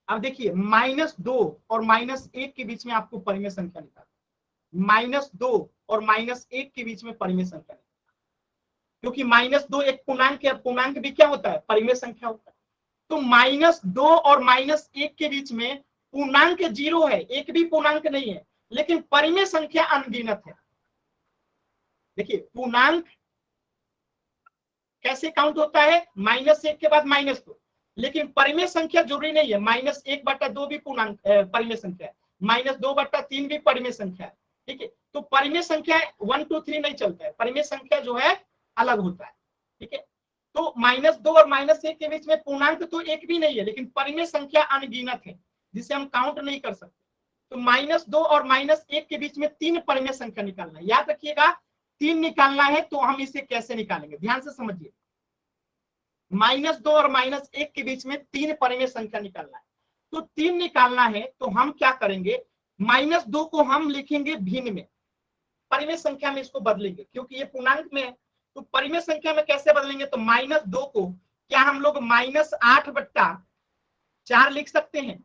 अब देखिए -2 और -1 के बीच में आपको परिमेय संख्या निकालना, -2 और -1 के बीच में परिमेय संख्या, क्योंकि -2 एक पूर्णांक है, पूर्णांक भी क्या होता है, परिमेय संख्या होता है। तो -2 और -1 के बीच में पूर्णांक 0 है, एक भी पूर्णांक नहीं है, लेकिन परिमेय संख्या अनगिनत है। देखिए पूर्णांक कैसे काउंट होता है, -1 के बाद -2, लेकिन परिमेय संख्या जरूरी नहीं है, -1/2 भी पूर्णांक परिमेय संख्या है, -2/3 भी परिमेय संख्या है। ठीक है, तो परिमेय संख्या 1 2 3 नहीं चलता है, परिमेय संख्या जो है अलग होता है। ठीक है, तो -2 और -1 के बीच में पूर्णांक तो एक भी नहीं है, लेकिन परिमेय संख्या अनगिनत है, जिसे हम काउंट नहीं कर सकते। तो -2 और -1 के बीच में 3 परिमेय संख्या निकालना है, याद रखिएगा 3 निकालना है। तो हम इसे कैसे निकालेंगे, ध्यान से समझिए। -2 और -1 के बीच में 3 परिमेय संख्या निकालना है। तो 3 निकालना है तो हम क्या करेंगे, -2 को हम लिखेंगे भिन्न में, परिमेय संख्या में इसको बदलेंगे, क्योंकि ये पूर्णांक में है। तो परिमेय संख्या में कैसे बदलेंगे, तो -2 को क्या हम लोग -8/4 लिख सकते हैं?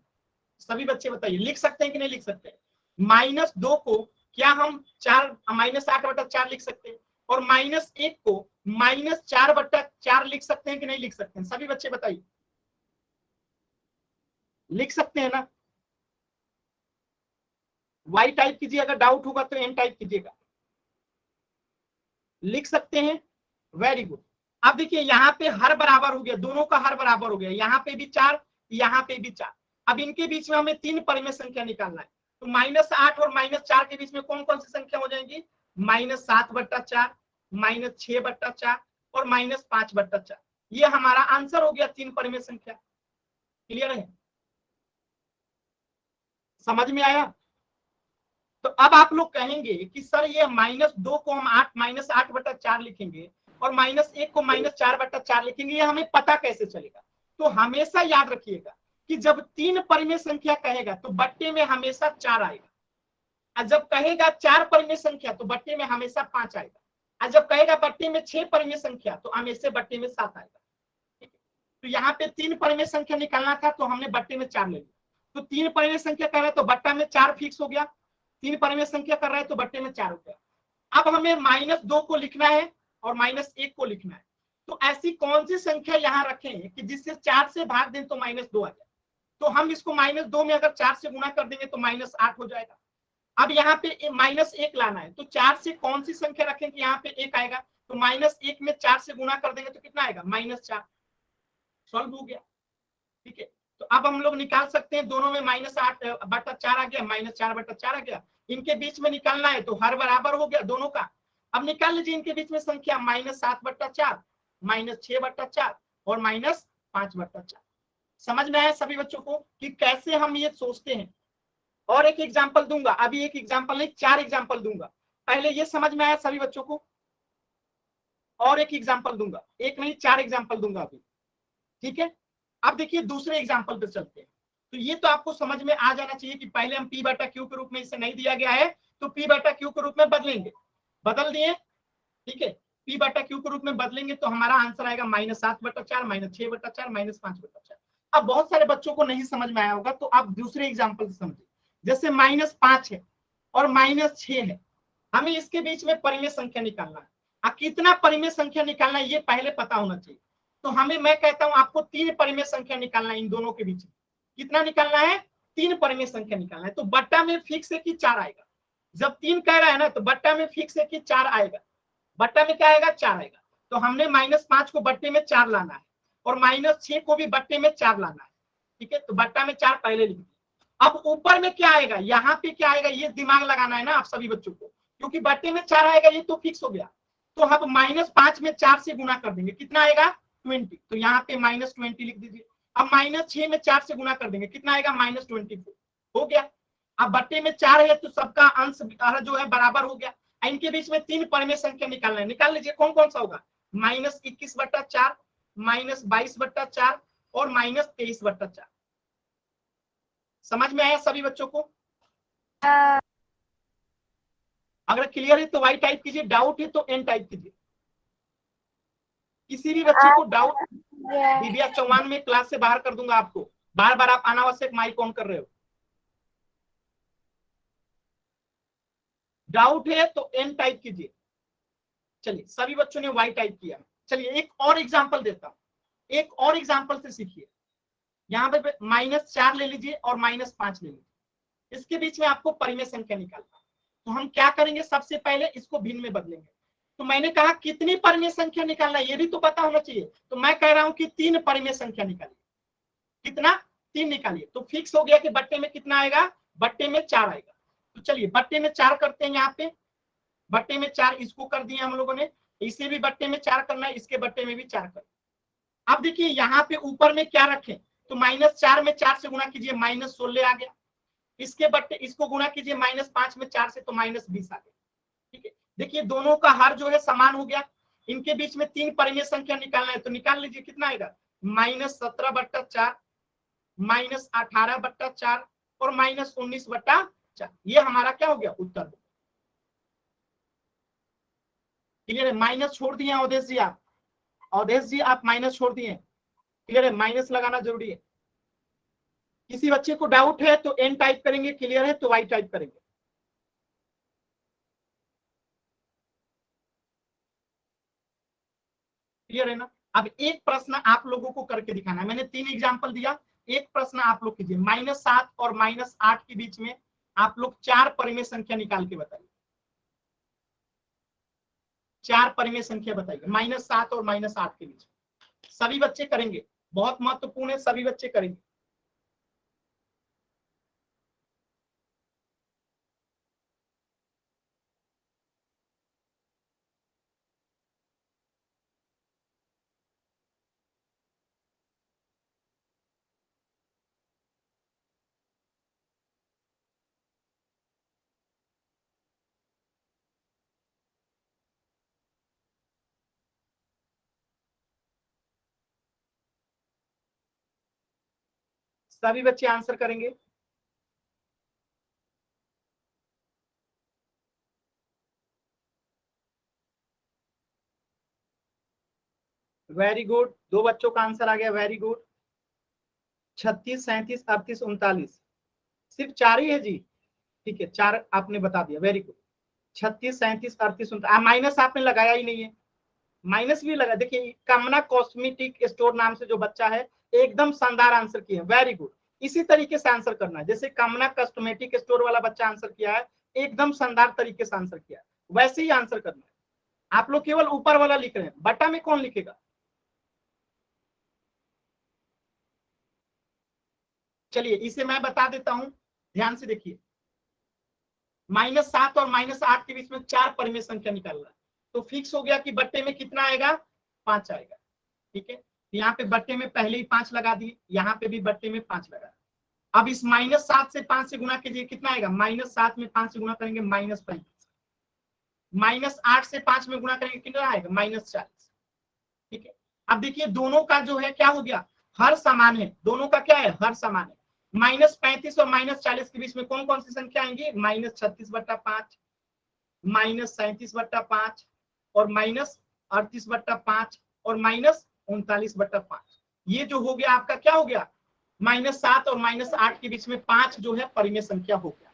सभी बच्चे बताइए, लिख सकते हैं कि नहीं लिख सकते? -2 को क्या हम -8/4 लिख सकते हैं? और -1 को -4/4 लिख सकते हैं कि नहीं लिख सकते हैं? सभी बच्चे बताइए, लिख सकते हैं ना? वाई टाइप कीजिए, अगर डाउट होगा तो एन टाइप कीजिएगा। लिख सकते हैं, वेरी गुड। अब देखिए यहाँ पे हर बराबर हो गया, दोनों का हर बराबर हो गया, यहाँ पे भी 4, यहाँ पे भी 4। अब इनके बीच में हमें 3 परिमेय संख्या निकालना है। तो -8 और -4 के बीच में कौन कौन सी संख्या हो जाएंगी, -7/4, -6/4 और -5/4। ये हमारा आंसर हो गया, 3 परिमेय संख्या। क्लियर है, समझ में आया? तो अब आप लोग कहेंगे कि सर ये -2 को हम -8/4 लिखेंगे और -1 को -4/4 लिखेंगे, ये हमें पता कैसे चलेगा? तो हमेशा याद रखिएगा कि जब 3 परिमेय संख्या कहेगा तो बट्टे में हमेशा 4 आएगा, और जब कहेगा 4 परिमेय संख्या तो बट्टे में हमेशा 5 आएगा, और जब कहेगा बट्टे में 6 परिमेय संख्या तो हमेशा बट्टे में 7 आएगा। ठीक है, तो यहाँ पे 3 परिमेय संख्या निकालना था तो हमने बट्टे में 4 ले लिया। तो 3 परिमेय संख्या कर रहा है तो बट्टा में 4 फिक्स हो गया, 3 परिमेय संख्या कर रहा है तो बट्टे में 4 हो गया। अब हमें -2 को लिखना है और -1 को लिखना है। तो ऐसी कौन सी संख्या यहाँ रखें कि जिससे 4 से भाग दें तो -2 आ जाए? तो हम इसको -2 में अगर 4 से गुणा कर देंगे तो -8 हो जाएगा। अब यहाँ पे -1 लाना है, तो 4 से कौन सी संख्या रखें कि यहाँ पे 1 आएगा? तो -1 में 4 से गुणा कर देंगे तो कितना आएगा, -4। सॉल्व हो गया। ठीक है, तो अब हम लोग निकाल सकते हैं, दोनों में -8/4 आ गया, -4/4 आ गया। इनके बीच में निकालना है तो हर बराबर हो गया दोनों का। अब निकाल लीजिए इनके बीच में संख्या, -7/4, -6/4 और -5/4। समझ में आया सभी बच्चों को कि कैसे हम ये सोचते हैं? और एक एग्जांपल दूंगा, अभी एक एग्जांपल नहीं 4 एग्जांपल दूंगा, पहले ये समझ में आया सभी बच्चों को? और एक एग्जांपल दूंगा, एक नहीं 4 एग्जांपल दूंगा अभी। ठीक है, अब देखिए दूसरे एग्जांपल पे चलते हैं। तो ये तो आपको समझ में आ जाना चाहिए कि पहले हम P/Q के रूप में इसे नहीं दिया गया है तो P/Q के रूप में बदलेंगे, बदल दिए। ठीक है, P/Q के रूप में बदलेंगे तो हमारा आंसर आएगा -7/4, -6/4, -5/4। अब बहुत सारे बच्चों को नहीं समझ में आया होगा तो आप दूसरे एग्जाम्पल से समझिए। जैसे -5 है और -6 है, हमें इसके बीच में परिमेय संख्या निकालना है। कितना परिमेय संख्या निकालना है ये पहले पता होना चाहिए। तो हमें, मैं कहता हूं आपको 3 परिमेय संख्या निकालना है इन दोनों के बीच में। कितना निकालना है, 3 परिमेय संख्या निकालना है। तो बट्टा में फिक्स है कि 4 आएगा, जब 3 कह रहा है ना तो बट्टा में फिक्स है कि 4 आएगा, बट्टा में क्या आएगा, 4 आएगा। तो हमने -5 को बट्टे में 4 लाना है और -6 को भी बट्टे में 4 लाना है। ठीक है, तो बट्टा में 4 पहले लिख दिया। अब ऊपर में क्या आएगा, यहाँ पे क्या आएगा, ये दिमाग लगाना है ना आप सभी बच्चों को, क्योंकि बट्टे में 4 आएगा ये तो फिक्स हो गया। तो हम -5 में 4 से गुना कर देंगे, कितना आएगा, 20। तो यहाँ पे -20 लिख दीजिए। अब -6 में 4 से गुना कर देंगे, कितना आएगा, -24 हो गया। अब बट्टे में 4 है तो सबका अंश जो है बराबर हो गया। इनके बीच में 3 परिमेय संख्या निकालना है, निकाल लीजिए कौन कौन सा होगा, -21/4, -22/4 और -23/4। समझ में आया सभी बच्चों को? अगर क्लियर है तो वाई टाइप कीजिए, डाउट है तो एन टाइप कीजिए। किसी भी बच्चे को डाउट, दिव्या चौहान में क्लास से बाहर कर दूंगा आपको, बार बार आप अनावश्यक माइक ऑन कर रहे हो। डाउट है तो एन टाइप कीजिए। चलिए सभी बच्चों ने वाई टाइप किया। चलिए एक और एग्जांपल देता हूं, एक और एग्जांपल से सीखिए। यहाँ पे -4 ले लीजिए और -5 ले लीजिए, इसके बीच में आपको परिमेय संख्या निकालना। तो हम क्या करेंगे, सबसे पहले इसको भिन्न में बदलेंगे। तो मैंने कहा कितनी परिमेय संख्या निकालना है ये भी तो पता होना चाहिए, तो मैं कह रहा हूं कि 3 परिमेय संख्या निकालिए। कितना? 3 निकालिए। तो फिक्स हो गया कि बट्टे में कितना आएगा, बट्टे में 4 आएगा। तो चलिए बट्टे में 4 करते हैं, यहाँ पे बट्टे में 4 इसको कर दिए हम लोगों ने, इसे भी बट्टे में 4 करना है, इसके बट्टे में भी 4 करना। अब देखिए यहाँ पे ऊपर में क्या रखें, तो -4 में 4 से गुणा कीजिए, -16 आ गया। इसके बट्टे इसको गुणा कीजिए -5 में 4 से, तो -20 आ गया। ठीक है, देखिए दोनों का हर जो है समान हो गया। इनके बीच में 3 परिमेय संख्या निकालना है, तो निकाल लीजिए कितना आएगा, -17/4, -18/4 और -19/4। ये हमारा क्या हो गया, उत्तर। क्लियर है? माइनस छोड़ दिए अवधेश जी, आप अवधेश जी आप माइनस छोड़ दिए। क्लियर है? माइनस लगाना जरूरी है। किसी बच्चे को डाउट है तो एन टाइप करेंगे, क्लियर है तो वाई टाइप करेंगे। क्लियर है ना? अब एक प्रश्न आप लोगों को करके दिखाना है। मैंने 3 एग्जांपल दिया, एक प्रश्न आप लोग कीजिए। -7 और -8 के बीच में आप लोग 4 परिमेय संख्या निकाल के बताइए। 4 परिमेय संख्या बताइए -7 और -8 के बीच। सभी बच्चे करेंगे, बहुत महत्वपूर्ण है, सभी बच्चे करेंगे। सभी बच्चे आंसर करेंगे। वेरी गुड, 2 बच्चों का आंसर आ गया, वेरी गुड। 36, 37, 38, 39, सिर्फ 4 ही है जी। ठीक है, 4 आपने बता दिया, वेरी गुड। 36, 37, 38, 39, माइनस आपने लगाया ही नहीं है। माइनस भी लगा, देखिए कामना कॉस्मेटिक स्टोर नाम से जो बच्चा है, एकदम शानदार आंसर किया, वेरी गुड। इसी तरीके से आंसर करना है, जैसे कामना कॉस्मेटिक स्टोर वाला बच्चा आंसर किया है, एकदम शानदार तरीके से आंसर किया है, वैसे ही आंसर करना है। आप लोग केवल ऊपर वाला लिख रहे हैं, बटा में कौन लिखेगा? चलिए इसे मैं बता देता हूं, ध्यान से देखिए। -7 और -8 के बीच में 4 परिमेय संख्या निकालना है, तो फिक्स हो गया कि बट्टे में कितना आएगा, 5 आएगा। ठीक है, यहाँ पे बट्टे में पहले ही 5 लगा दिए, यहाँ पे भी बट्टे में 5 लगा। अब इस -7 से 5 से गुणा कीजिए, कितना आएगा, -7 में 5 से गुणा करेंगे -35, -8 से 5 में गुणा करेंगे कितना आएगा, -40। ठीक है, अब देखिए दोनों का जो है क्या हो गया, हर समान है, दोनों का क्या है, हर समान है। -35 और -40 के बीच में कौन कौन सी संख्या आएंगी, -36/5, -37/5 और -38/5 और -39/5। ये जो हो गया आपका क्या हो गया, -7 और -8 के बीच में 5 जो है परिमेय संख्या हो गया।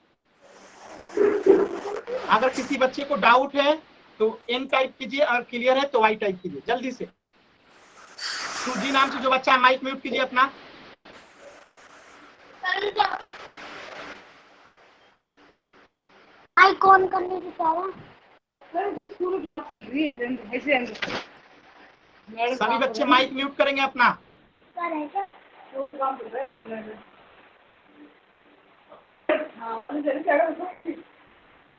अगर किसी बच्चे को डाउट है तो एन टाइप कीजिए, और क्लियर है तो वाई टाइप कीजिए जल्दी से। सूजी नाम से जो बच्चा है, माइक म्यूट कीजिए अपना। माइक ऑन करने की सभी बच्चे माइक म्यूट करेंगे अपना।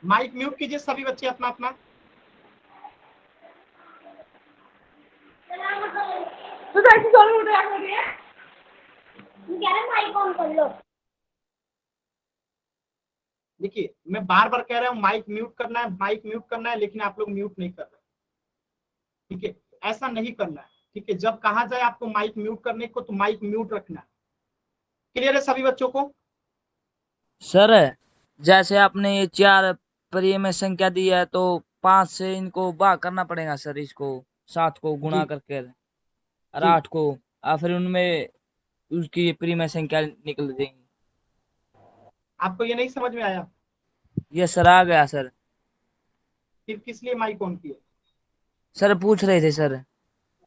माइक म्यूट कीजिए सभी बच्चे अपना अपना। माइक ऑन कर लो। देखिए मैं बार बार कह रहा हूँ माइक म्यूट करना है, माइक म्यूट करना है, लेकिन आप लोग म्यूट नहीं कर रहे। ठीक है, ऐसा नहीं करना है। ठीक है, जब कहा जाए आपको माइक म्यूट करने को तो माइक म्यूट रखना। क्लियर है सभी बच्चों को? सर जैसे आपने ये 4 परिमेय संख्या दी है तो 5 से इनको भाग करना पड़ेगा सर, इसको 7 को गुणा जी करके और जी 8 को, और फिर उनमें उसकी परिमेय संख्या निकल जाएंगी। आपको ये नहीं समझ में आया? ये सर आ गया सर। फिर किस लिए माइक ऑन किए? सर पूछ रहे थे सर,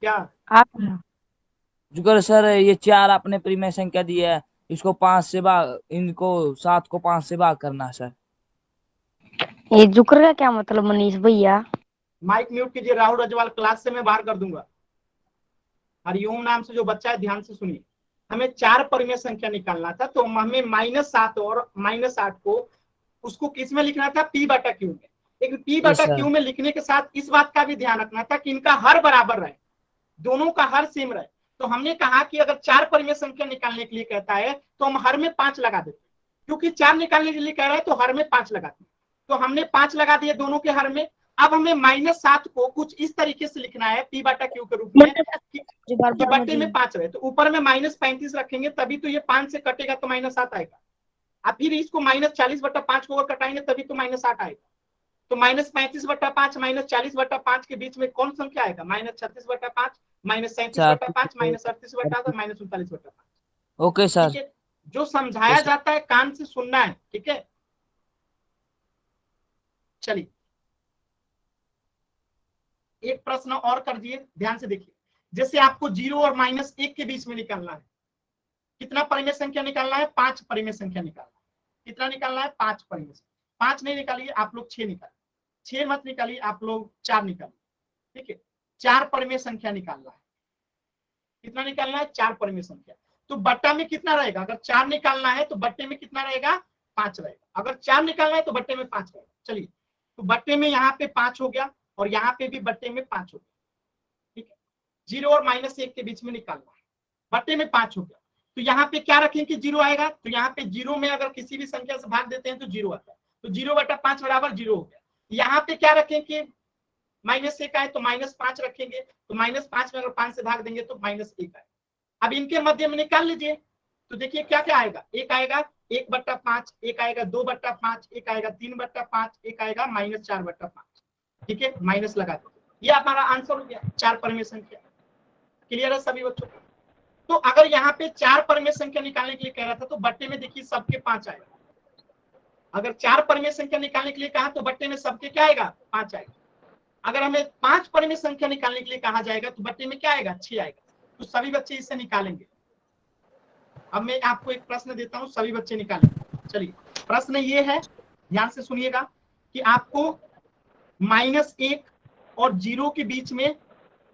क्या? आप जुगर सर ये 4 आपने परिमेय संख्या दी है, इसको 5 से भाग, इनको 7 को 5 से भाग करना है सर। ये जुकर का क्या मतलब मनीष भैया? माइक म्यूट कीजिए राहुल रजवाल, क्लास से मैं बाहर कर दूंगा। हरिओम नाम से जो बच्चा है ध्यान से सुनिए, हमें 4 परिमेय संख्या निकालना था, तो हमें -7 और -8 को उसको किस में लिखना था? P बटा Q में। लेकिन P बटा सर। Q में लिखने के साथ इस बात का भी ध्यान रखना था कि इनका हर बराबर रहे, दोनों का हर सेम रहे। तो हमने कहा कि अगर 4 परिमेय संख्या निकालने के लिए कहता है तो हम हर में 5 लगा देते, क्योंकि 4 निकालने के लिए कह रहा है तो हर में 5 लगाते। तो हमने 5 लगा दिए दोनों के हर में। अब हमें -7 को कुछ इस तरीके से लिखना है P बटा Q के रूप में कि बट्टे में 5 रहे, तो ऊपर में -35 रखेंगे, तभी तो ये 5 से कटेगा तो -7 आएगा। अब फिर इसको -40 बटा 5 को अगर कटाएंगे तभी तो -8 आएगा। तो -35 बटा 5 -40 बटा 5 के बीच में कौन संख्या आएगा? -36 बटा 5 -37 बटा 5 -38 बटा 39 बटा 5। Okay sir. ठीक है, जो समझाया जाता है कान से सुनना है। ठीक है, चलिए एक प्रश्न और कर दिए, ध्यान से देखिए। जैसे आपको 0 और -1 के बीच में निकालना है, कितना परिमेय संख्या निकालना है? 5 परिमेय संख्या निकालना है। कितना निकालना है? 5 परिमेय संख्या। 5 नहीं निकालिए आप लोग, 6 निकालिए। 6 मत निकालिए आप लोग, 4 निकालिए। ठीक है, 4 परिमेय संख्या निकालना है। कितना निकालना है? 4 परिमेय संख्या। तो बट्टा में कितना रहेगा? अगर 4 निकालना है तो बट्टे में कितना रहेगा? 5 रहेगा। अगर 4 निकालना है तो बट्टे में 5 रहेगा। चलिए, तो बट्टे में यहाँ पे 5 हो गया और यहाँ पे भी बट्टे में 5 हो गया। ठीक है, 0 और -1 के बीच में निकालना है, बट्टे में 5 हो गया। तो यहाँ पे क्या रखें कि 0 आएगा? तो यहाँ पे 0 में अगर किसी भी संख्या से भाग देते हैं तो 0 आता है, तो 0 बटा 5 बराबर 0 हो गया। यहाँ पे क्या रखें कि -1 आए तो -5 रखेंगे, तो -5 में अगर 5 से भाग देंगे तो -1 आए। अब इनके मध्य में निकाल लीजिए, तो देखिए क्या क्या आएगा। 1 आएगा 1 बटा 5, 1 आएगा 2 बटा 5, 1 आएगा 3 बटा 5, 1 आएगा -4 बटा 5। ठीक है, माइनस लगा दो, ये हमारा आंसर हो गया 4 परिमेय संख्या। क्लियर है सभी बच्चों को? तो अगर यहाँ पे 4 परिमेय संख्या निकालने के लिए कह रहा था तो बट्टे में देखिए सबके 5 आएगा। अगर 4 परिमेय संख्या निकालने के लिए कहा तो बट्टे में सबके क्या आएगा? 5 आएगा। अगर हमें 5 परिमेय संख्या निकालने के लिए कहा जाएगा तो बट्टे में क्या आएगा? 6 आएगा। तो सभी बच्चे इससे निकालेंगे। अब मैं आपको एक प्रश्न देता हूं, सभी बच्चे निकालेंगे। चलिए, प्रश्न ये है, ध्यान से सुनिएगा, कि आपको -1 और 0 के बीच में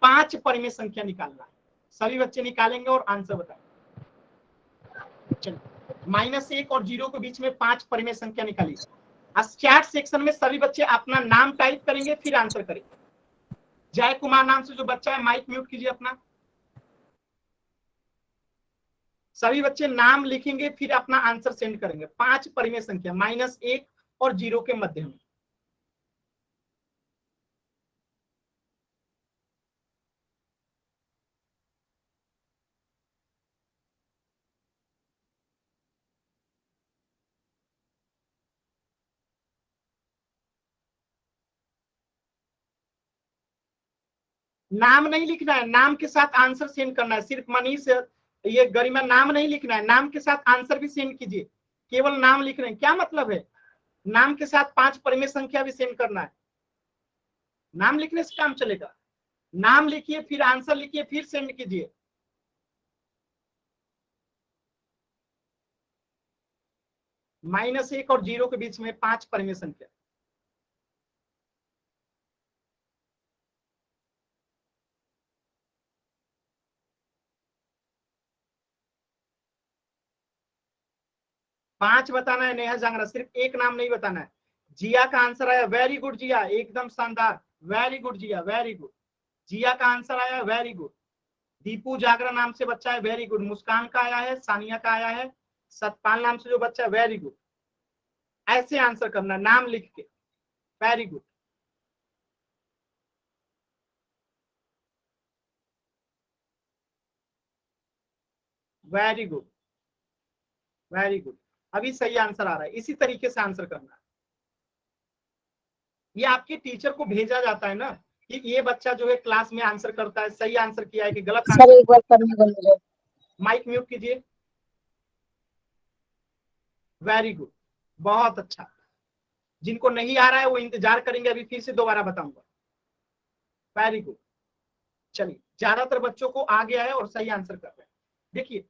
5 परिमेय संख्या निकालना है। सभी बच्चे निकालेंगे और आंसर बताएंगे। चलिए, -1 और 0 के बीच में 5 परिमेय संख्या निकालिए। चैट सेक्शन में सभी बच्चे अपना नाम टाइप करेंगे, फिर आंसर करेंगे। जय कुमार नाम से जो बच्चा है माइक म्यूट कीजिए अपना। सभी बच्चे नाम लिखेंगे, फिर अपना आंसर सेंड करेंगे। 5 परिमेय संख्या -1 और 0 के मध्य में। नाम नहीं लिखना है, नाम के साथ आंसर सेंड करना है। सिर्फ मनीष, ये गरिमा, नाम नहीं लिखना है, नाम के साथ आंसर भी सेंड कीजिए। केवल नाम लिख रहे हैं, क्या मतलब है? नाम के साथ 5 परिमेय संख्या भी सेंड करना है। नाम लिखने से काम चलेगा? नाम लिखिए, फिर आंसर लिखिए, फिर सेंड कीजिए। -1 और 0 के बीच में 5 परिमेय संख्या। पांच बताना है नेहा जांगरा, सिर्फ एक नाम नहीं बताना है। जिया का आंसर आया, वेरी गुड जिया, एकदम शानदार, वेरी गुड जिया, वेरी गुड। जिया का आंसर आया, वेरी गुड। दीपू जागरा नाम से बच्चा है, वेरी गुड। मुस्कान का आया है, सानिया का आया है, सतपाल नाम से जो बच्चा है, वेरी गुड। ऐसे आंसर करना, नाम लिख के, very good. Very good, very good. अभी सही आंसर आ रहा है, इसी तरीके से आंसर करना है। ये आपके टीचर को भेजा जाता है ना कि ये बच्चा जो है क्लास में आंसर करता है, सही आंसर किया है कि गलत सर आंसर। एक बार करने दो मुझे। माइक म्यूट कीजिए। वेरी गुड, बहुत अच्छा। जिनको नहीं आ रहा है वो इंतजार करेंगे, अभी फिर से दोबारा बताऊंगा। Very good. चलिए, ज्यादातर बच्चों को आ गया है और सही आंसर कर रहे हैं। देखिए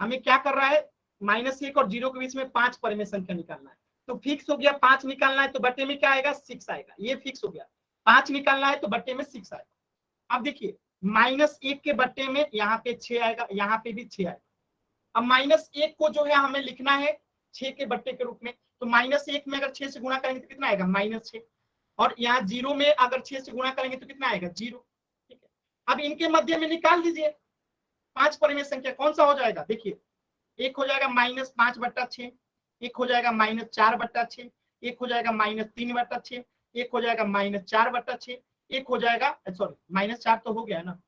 हमें क्या कर रहा है, -1 और 0 के बीच में 5 परिमेय संख्या निकालना है। तो फिक्स हो गया 5 निकालना है, तो बट्टे में क्या आएगा, 6 आएगा। ये फिक्स हो गया, 5 निकालना है तो बट्टे में 6 आएगा। अब देखिए -1 के बट्टे में यहाँ पे 6 आएगा, यहाँ पे भी 6 आएगा। अब -1 को जो है हमें लिखना है 6 के बट्टे के रूप में, तो -1 में अगर 6 से गुणा करेंगे तो कितना आएगा, -6। और यहाँ 0 में अगर 6 से गुणा करेंगे तो कितना आएगा, 0। ठीक है, अब इनके मध्य में निकाल दीजिए 5 परिमेय संख्या कौन सा हो जाएगा। देखिए एक हो जाएगा -5/6, एक हो जाएगा -4/6, एक हो जाएगा -3/6, एक हो जाएगा -4/6, एक हो जाएगा, सॉरी -4 तो हो गया ना,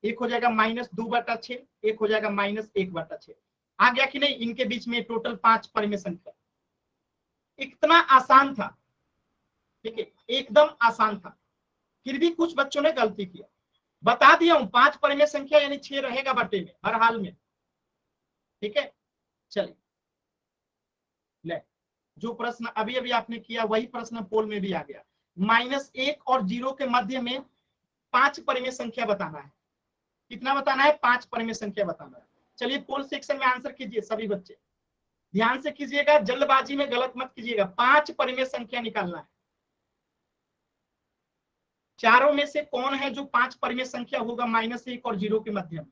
एक हो जाएगा -2/6, एक हो जाएगा -1/6। आ गया कि नहीं, इनके बीच में टोटल 5 परिमेय संख्या। इतना आसान था, ठीक है, एकदम आसान था। फिर भी कुछ बच्चों ने गलती किया। बता दिया हूं 5 परिमेय संख्या यानी 6 रहेगा बट्टे में हर हाल में। ठीक है, चलिए ले, जो प्रश्न अभी अभी आपने किया वही प्रश्न पोल में भी आ गया। -1 और 0 के मध्य में 5 परिमेय संख्या बताना है। कितना बताना है, 5 परिमेय संख्या बताना है। चलिए पोल सेक्शन में आंसर कीजिए सभी बच्चे, ध्यान से कीजिएगा, जल्दबाजी में गलत मत कीजिएगा। 5 परिमेय संख्या निकालना है। चारों में से कौन है जो 5 परिमेय संख्या होगा -1 और 0 के मध्य में,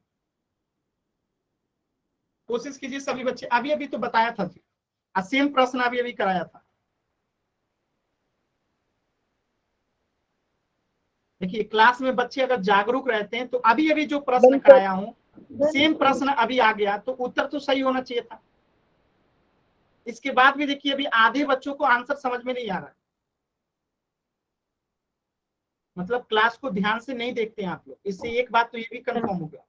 कोशिश कीजिए सभी बच्चे। अभी अभी तो बताया था जी, सेम प्रश्न अभी अभी कराया था। देखिए क्लास में बच्चे अगर जागरूक रहते हैं तो अभी अभी जो प्रश्न कराया हूं सेम प्रश्न अभी आ गया तो उत्तर तो सही होना चाहिए था। इसके बाद भी देखिए अभी आधे बच्चों को आंसर समझ में नहीं आ रहा है, मतलब क्लास को ध्यान से नहीं देखते हैं आप लोग। इससे एक बात तो ये भी कंफर्म हो गया,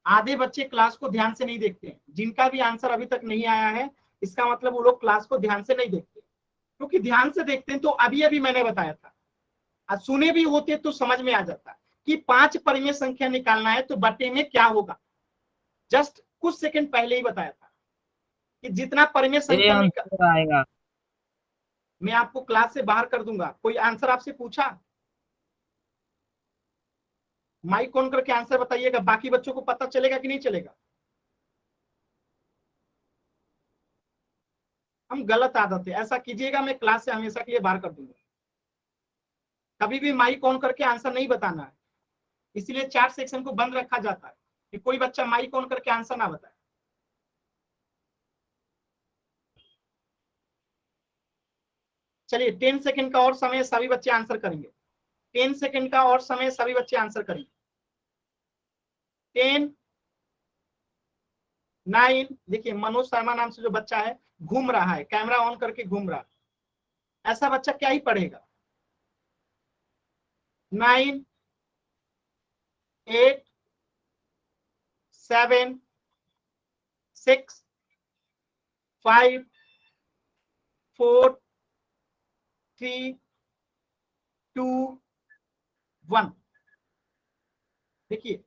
आधे बच्चे क्लास को ध्यान से नहीं देखते हैं। जिनका भी आंसर अभी तक नहीं आया है इसका मतलब वो लोग क्लास को ध्यान से नहीं देखते, क्योंकि ध्यान से देखते हैं तो अभी अभी मैंने बताया था, सुने भी होते तो समझ में आ जाता कि 5 परिमेय संख्या निकालना है तो बट्टे में क्या होगा। जस्ट कुछ सेकंड पहले ही बताया था कि जितना परिमेय ये संख्या आंसर आएगा। मैं आपको क्लास से बाहर कर दूंगा। कोई आंसर आपसे पूछा, माइक ऑन करके आंसर बताइएगा, बाकी बच्चों को पता चलेगा कि नहीं चलेगा। हम गलत आदत है, ऐसा कीजिएगा मैं क्लास से हमेशा के लिए बाहर कर दूंगा। कभी भी माइक ऑन करके आंसर नहीं बताना है, इसलिए चैट सेक्शन को बंद रखा जाता है कि कोई बच्चा माइक ऑन करके आंसर ना बताए। चलिए 10 सेकंड का और समय, सभी बच्चे आंसर करेंगे। 10 सेकंड का और समय, सभी बच्चे आंसर करेंगे। 10, 9, देखिए मनोज शर्मा नाम से जो बच्चा है घूम रहा है, कैमरा ऑन करके घूम रहा है, ऐसा बच्चा क्या ही पढ़ेगा। 9, 8, 7, 6, 5, 4, 3, 2, 1। देखिए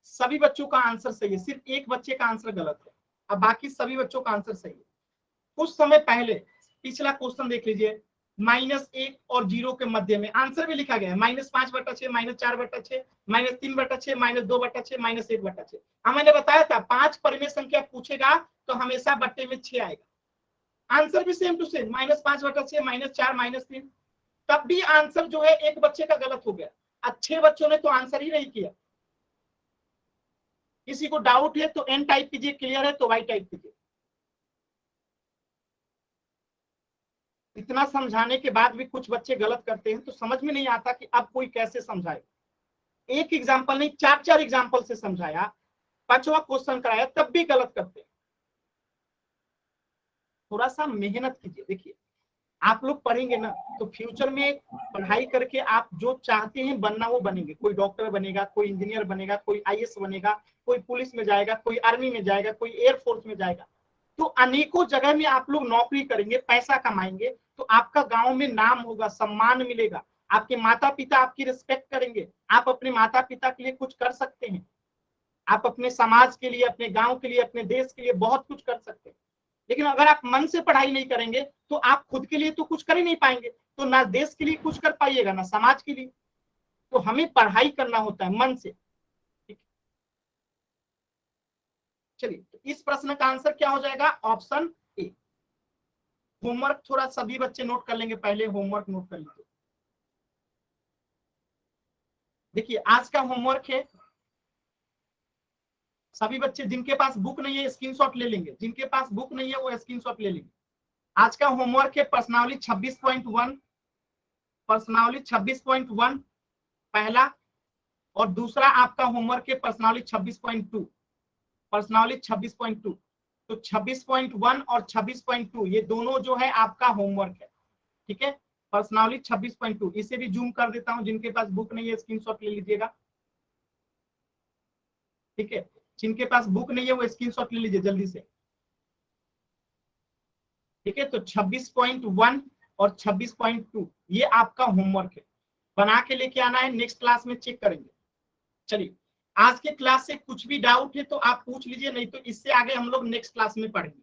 सभी बच्चों का आंसर सही है, सिर्फ एक बच्चे का आंसर गलत है, अब बाकी सभी बच्चों का आंसर सही है। कुछ समय पहले पिछला क्वेश्चन देख लीजिए, -1 और 0 के मध्य में आंसर भी लिखा गया है -5/6, -4/6, -3/6, -2/6, -1/6। मैंने बताया था 5 परिमेय संख्या पूछेगा तो हमेशा बट्टे में 6 आएगा। आंसर भी सेम टू सेम -5/6, -4, -3। तब भी आंसर जो है एक बच्चे का गलत हो गया, अच्छे बच्चों ने तो आंसर ही नहीं किया। किसी को डाउट है तो एन टाइप कीजिए, क्लियर है तो वाई टाइप कीजिए। इतना समझाने के बाद भी कुछ बच्चे गलत करते हैं तो समझ में नहीं आता कि अब कोई कैसे समझाए। एक एग्जाम्पल नहीं, 4 एग्जाम्पल से समझाया, 5वां क्वेश्चन कराया, तब भी गलत करते हैं। थोड़ा सा मेहनत कीजिए। देखिए आप लोग पढ़ेंगे ना तो फ्यूचर में पढ़ाई करके आप जो चाहते हैं बनना वो बनेंगे। कोई डॉक्टर बनेगा, कोई इंजीनियर बनेगा, कोई आईएएस बनेगा, कोई पुलिस में जाएगा, कोई आर्मी में जाएगा, कोई एयरफोर्स में जाएगा। तो अनेकों जगह में आप लोग नौकरी करेंगे, पैसा कमाएंगे, तो आपका गांव में नाम होगा, सम्मान मिलेगा, आपके माता पिता आपकी रिस्पेक्ट करेंगे, आप अपने माता पिता के लिए कुछ कर सकते हैं, आप अपने समाज के लिए, अपने गांव के लिए, अपने देश के लिए बहुत कुछ कर सकते हैं। लेकिन अगर आप मन से पढ़ाई नहीं करेंगे तो आप खुद के लिए तो कुछ कर ही नहीं पाएंगे, तो ना देश के लिए कुछ कर पाइएगा, ना समाज के लिए। तो हमें पढ़ाई करना होता है मन से। चलिए, तो इस प्रश्न का आंसर क्या हो जाएगा? Option A. होमवर्क थोड़ा सभी बच्चे नोट कर लेंगे, पहले होमवर्क नोट कर लीजिए। देखिए आज का होमवर्क है, सभी बच्चे जिनके पास बुक नहीं है स्क्रीनशॉट ले लेंगे, जिनके पास बुक नहीं है वो स्क्रीनशॉट ले लेंगे। आज का होमवर्क है प्रश्नावली 26.1, प्रश्नावली 26.1 पहला, और दूसरा आपका होमवर्क है प्रश्नावली 26.2, प्रश्नावली 26.2। तो 26.1 और 26.2 ये दोनों जो है आपका होमवर्क है, ठीक है। प्रश्नावली 26.2 इसे भी जूम कर देता हूं, जिनके पास बुक नहीं है स्क्रीनशॉट ले लीजिएगा, ठीक है। जिनके पास बुक नहीं है वो स्क्रीनशॉट ले लीजिए जल्दी से, ठीक है। तो 26.1 और 26.2 ये आपका होमवर्क है, बना के लेके आना है, नेक्स्ट क्लास में चेक करेंगे। चलिए, आज के क्लास से कुछ भी डाउट है तो आप पूछ लीजिए, नहीं तो इससे आगे हम लोग नेक्स्ट क्लास में पढ़ेंगे।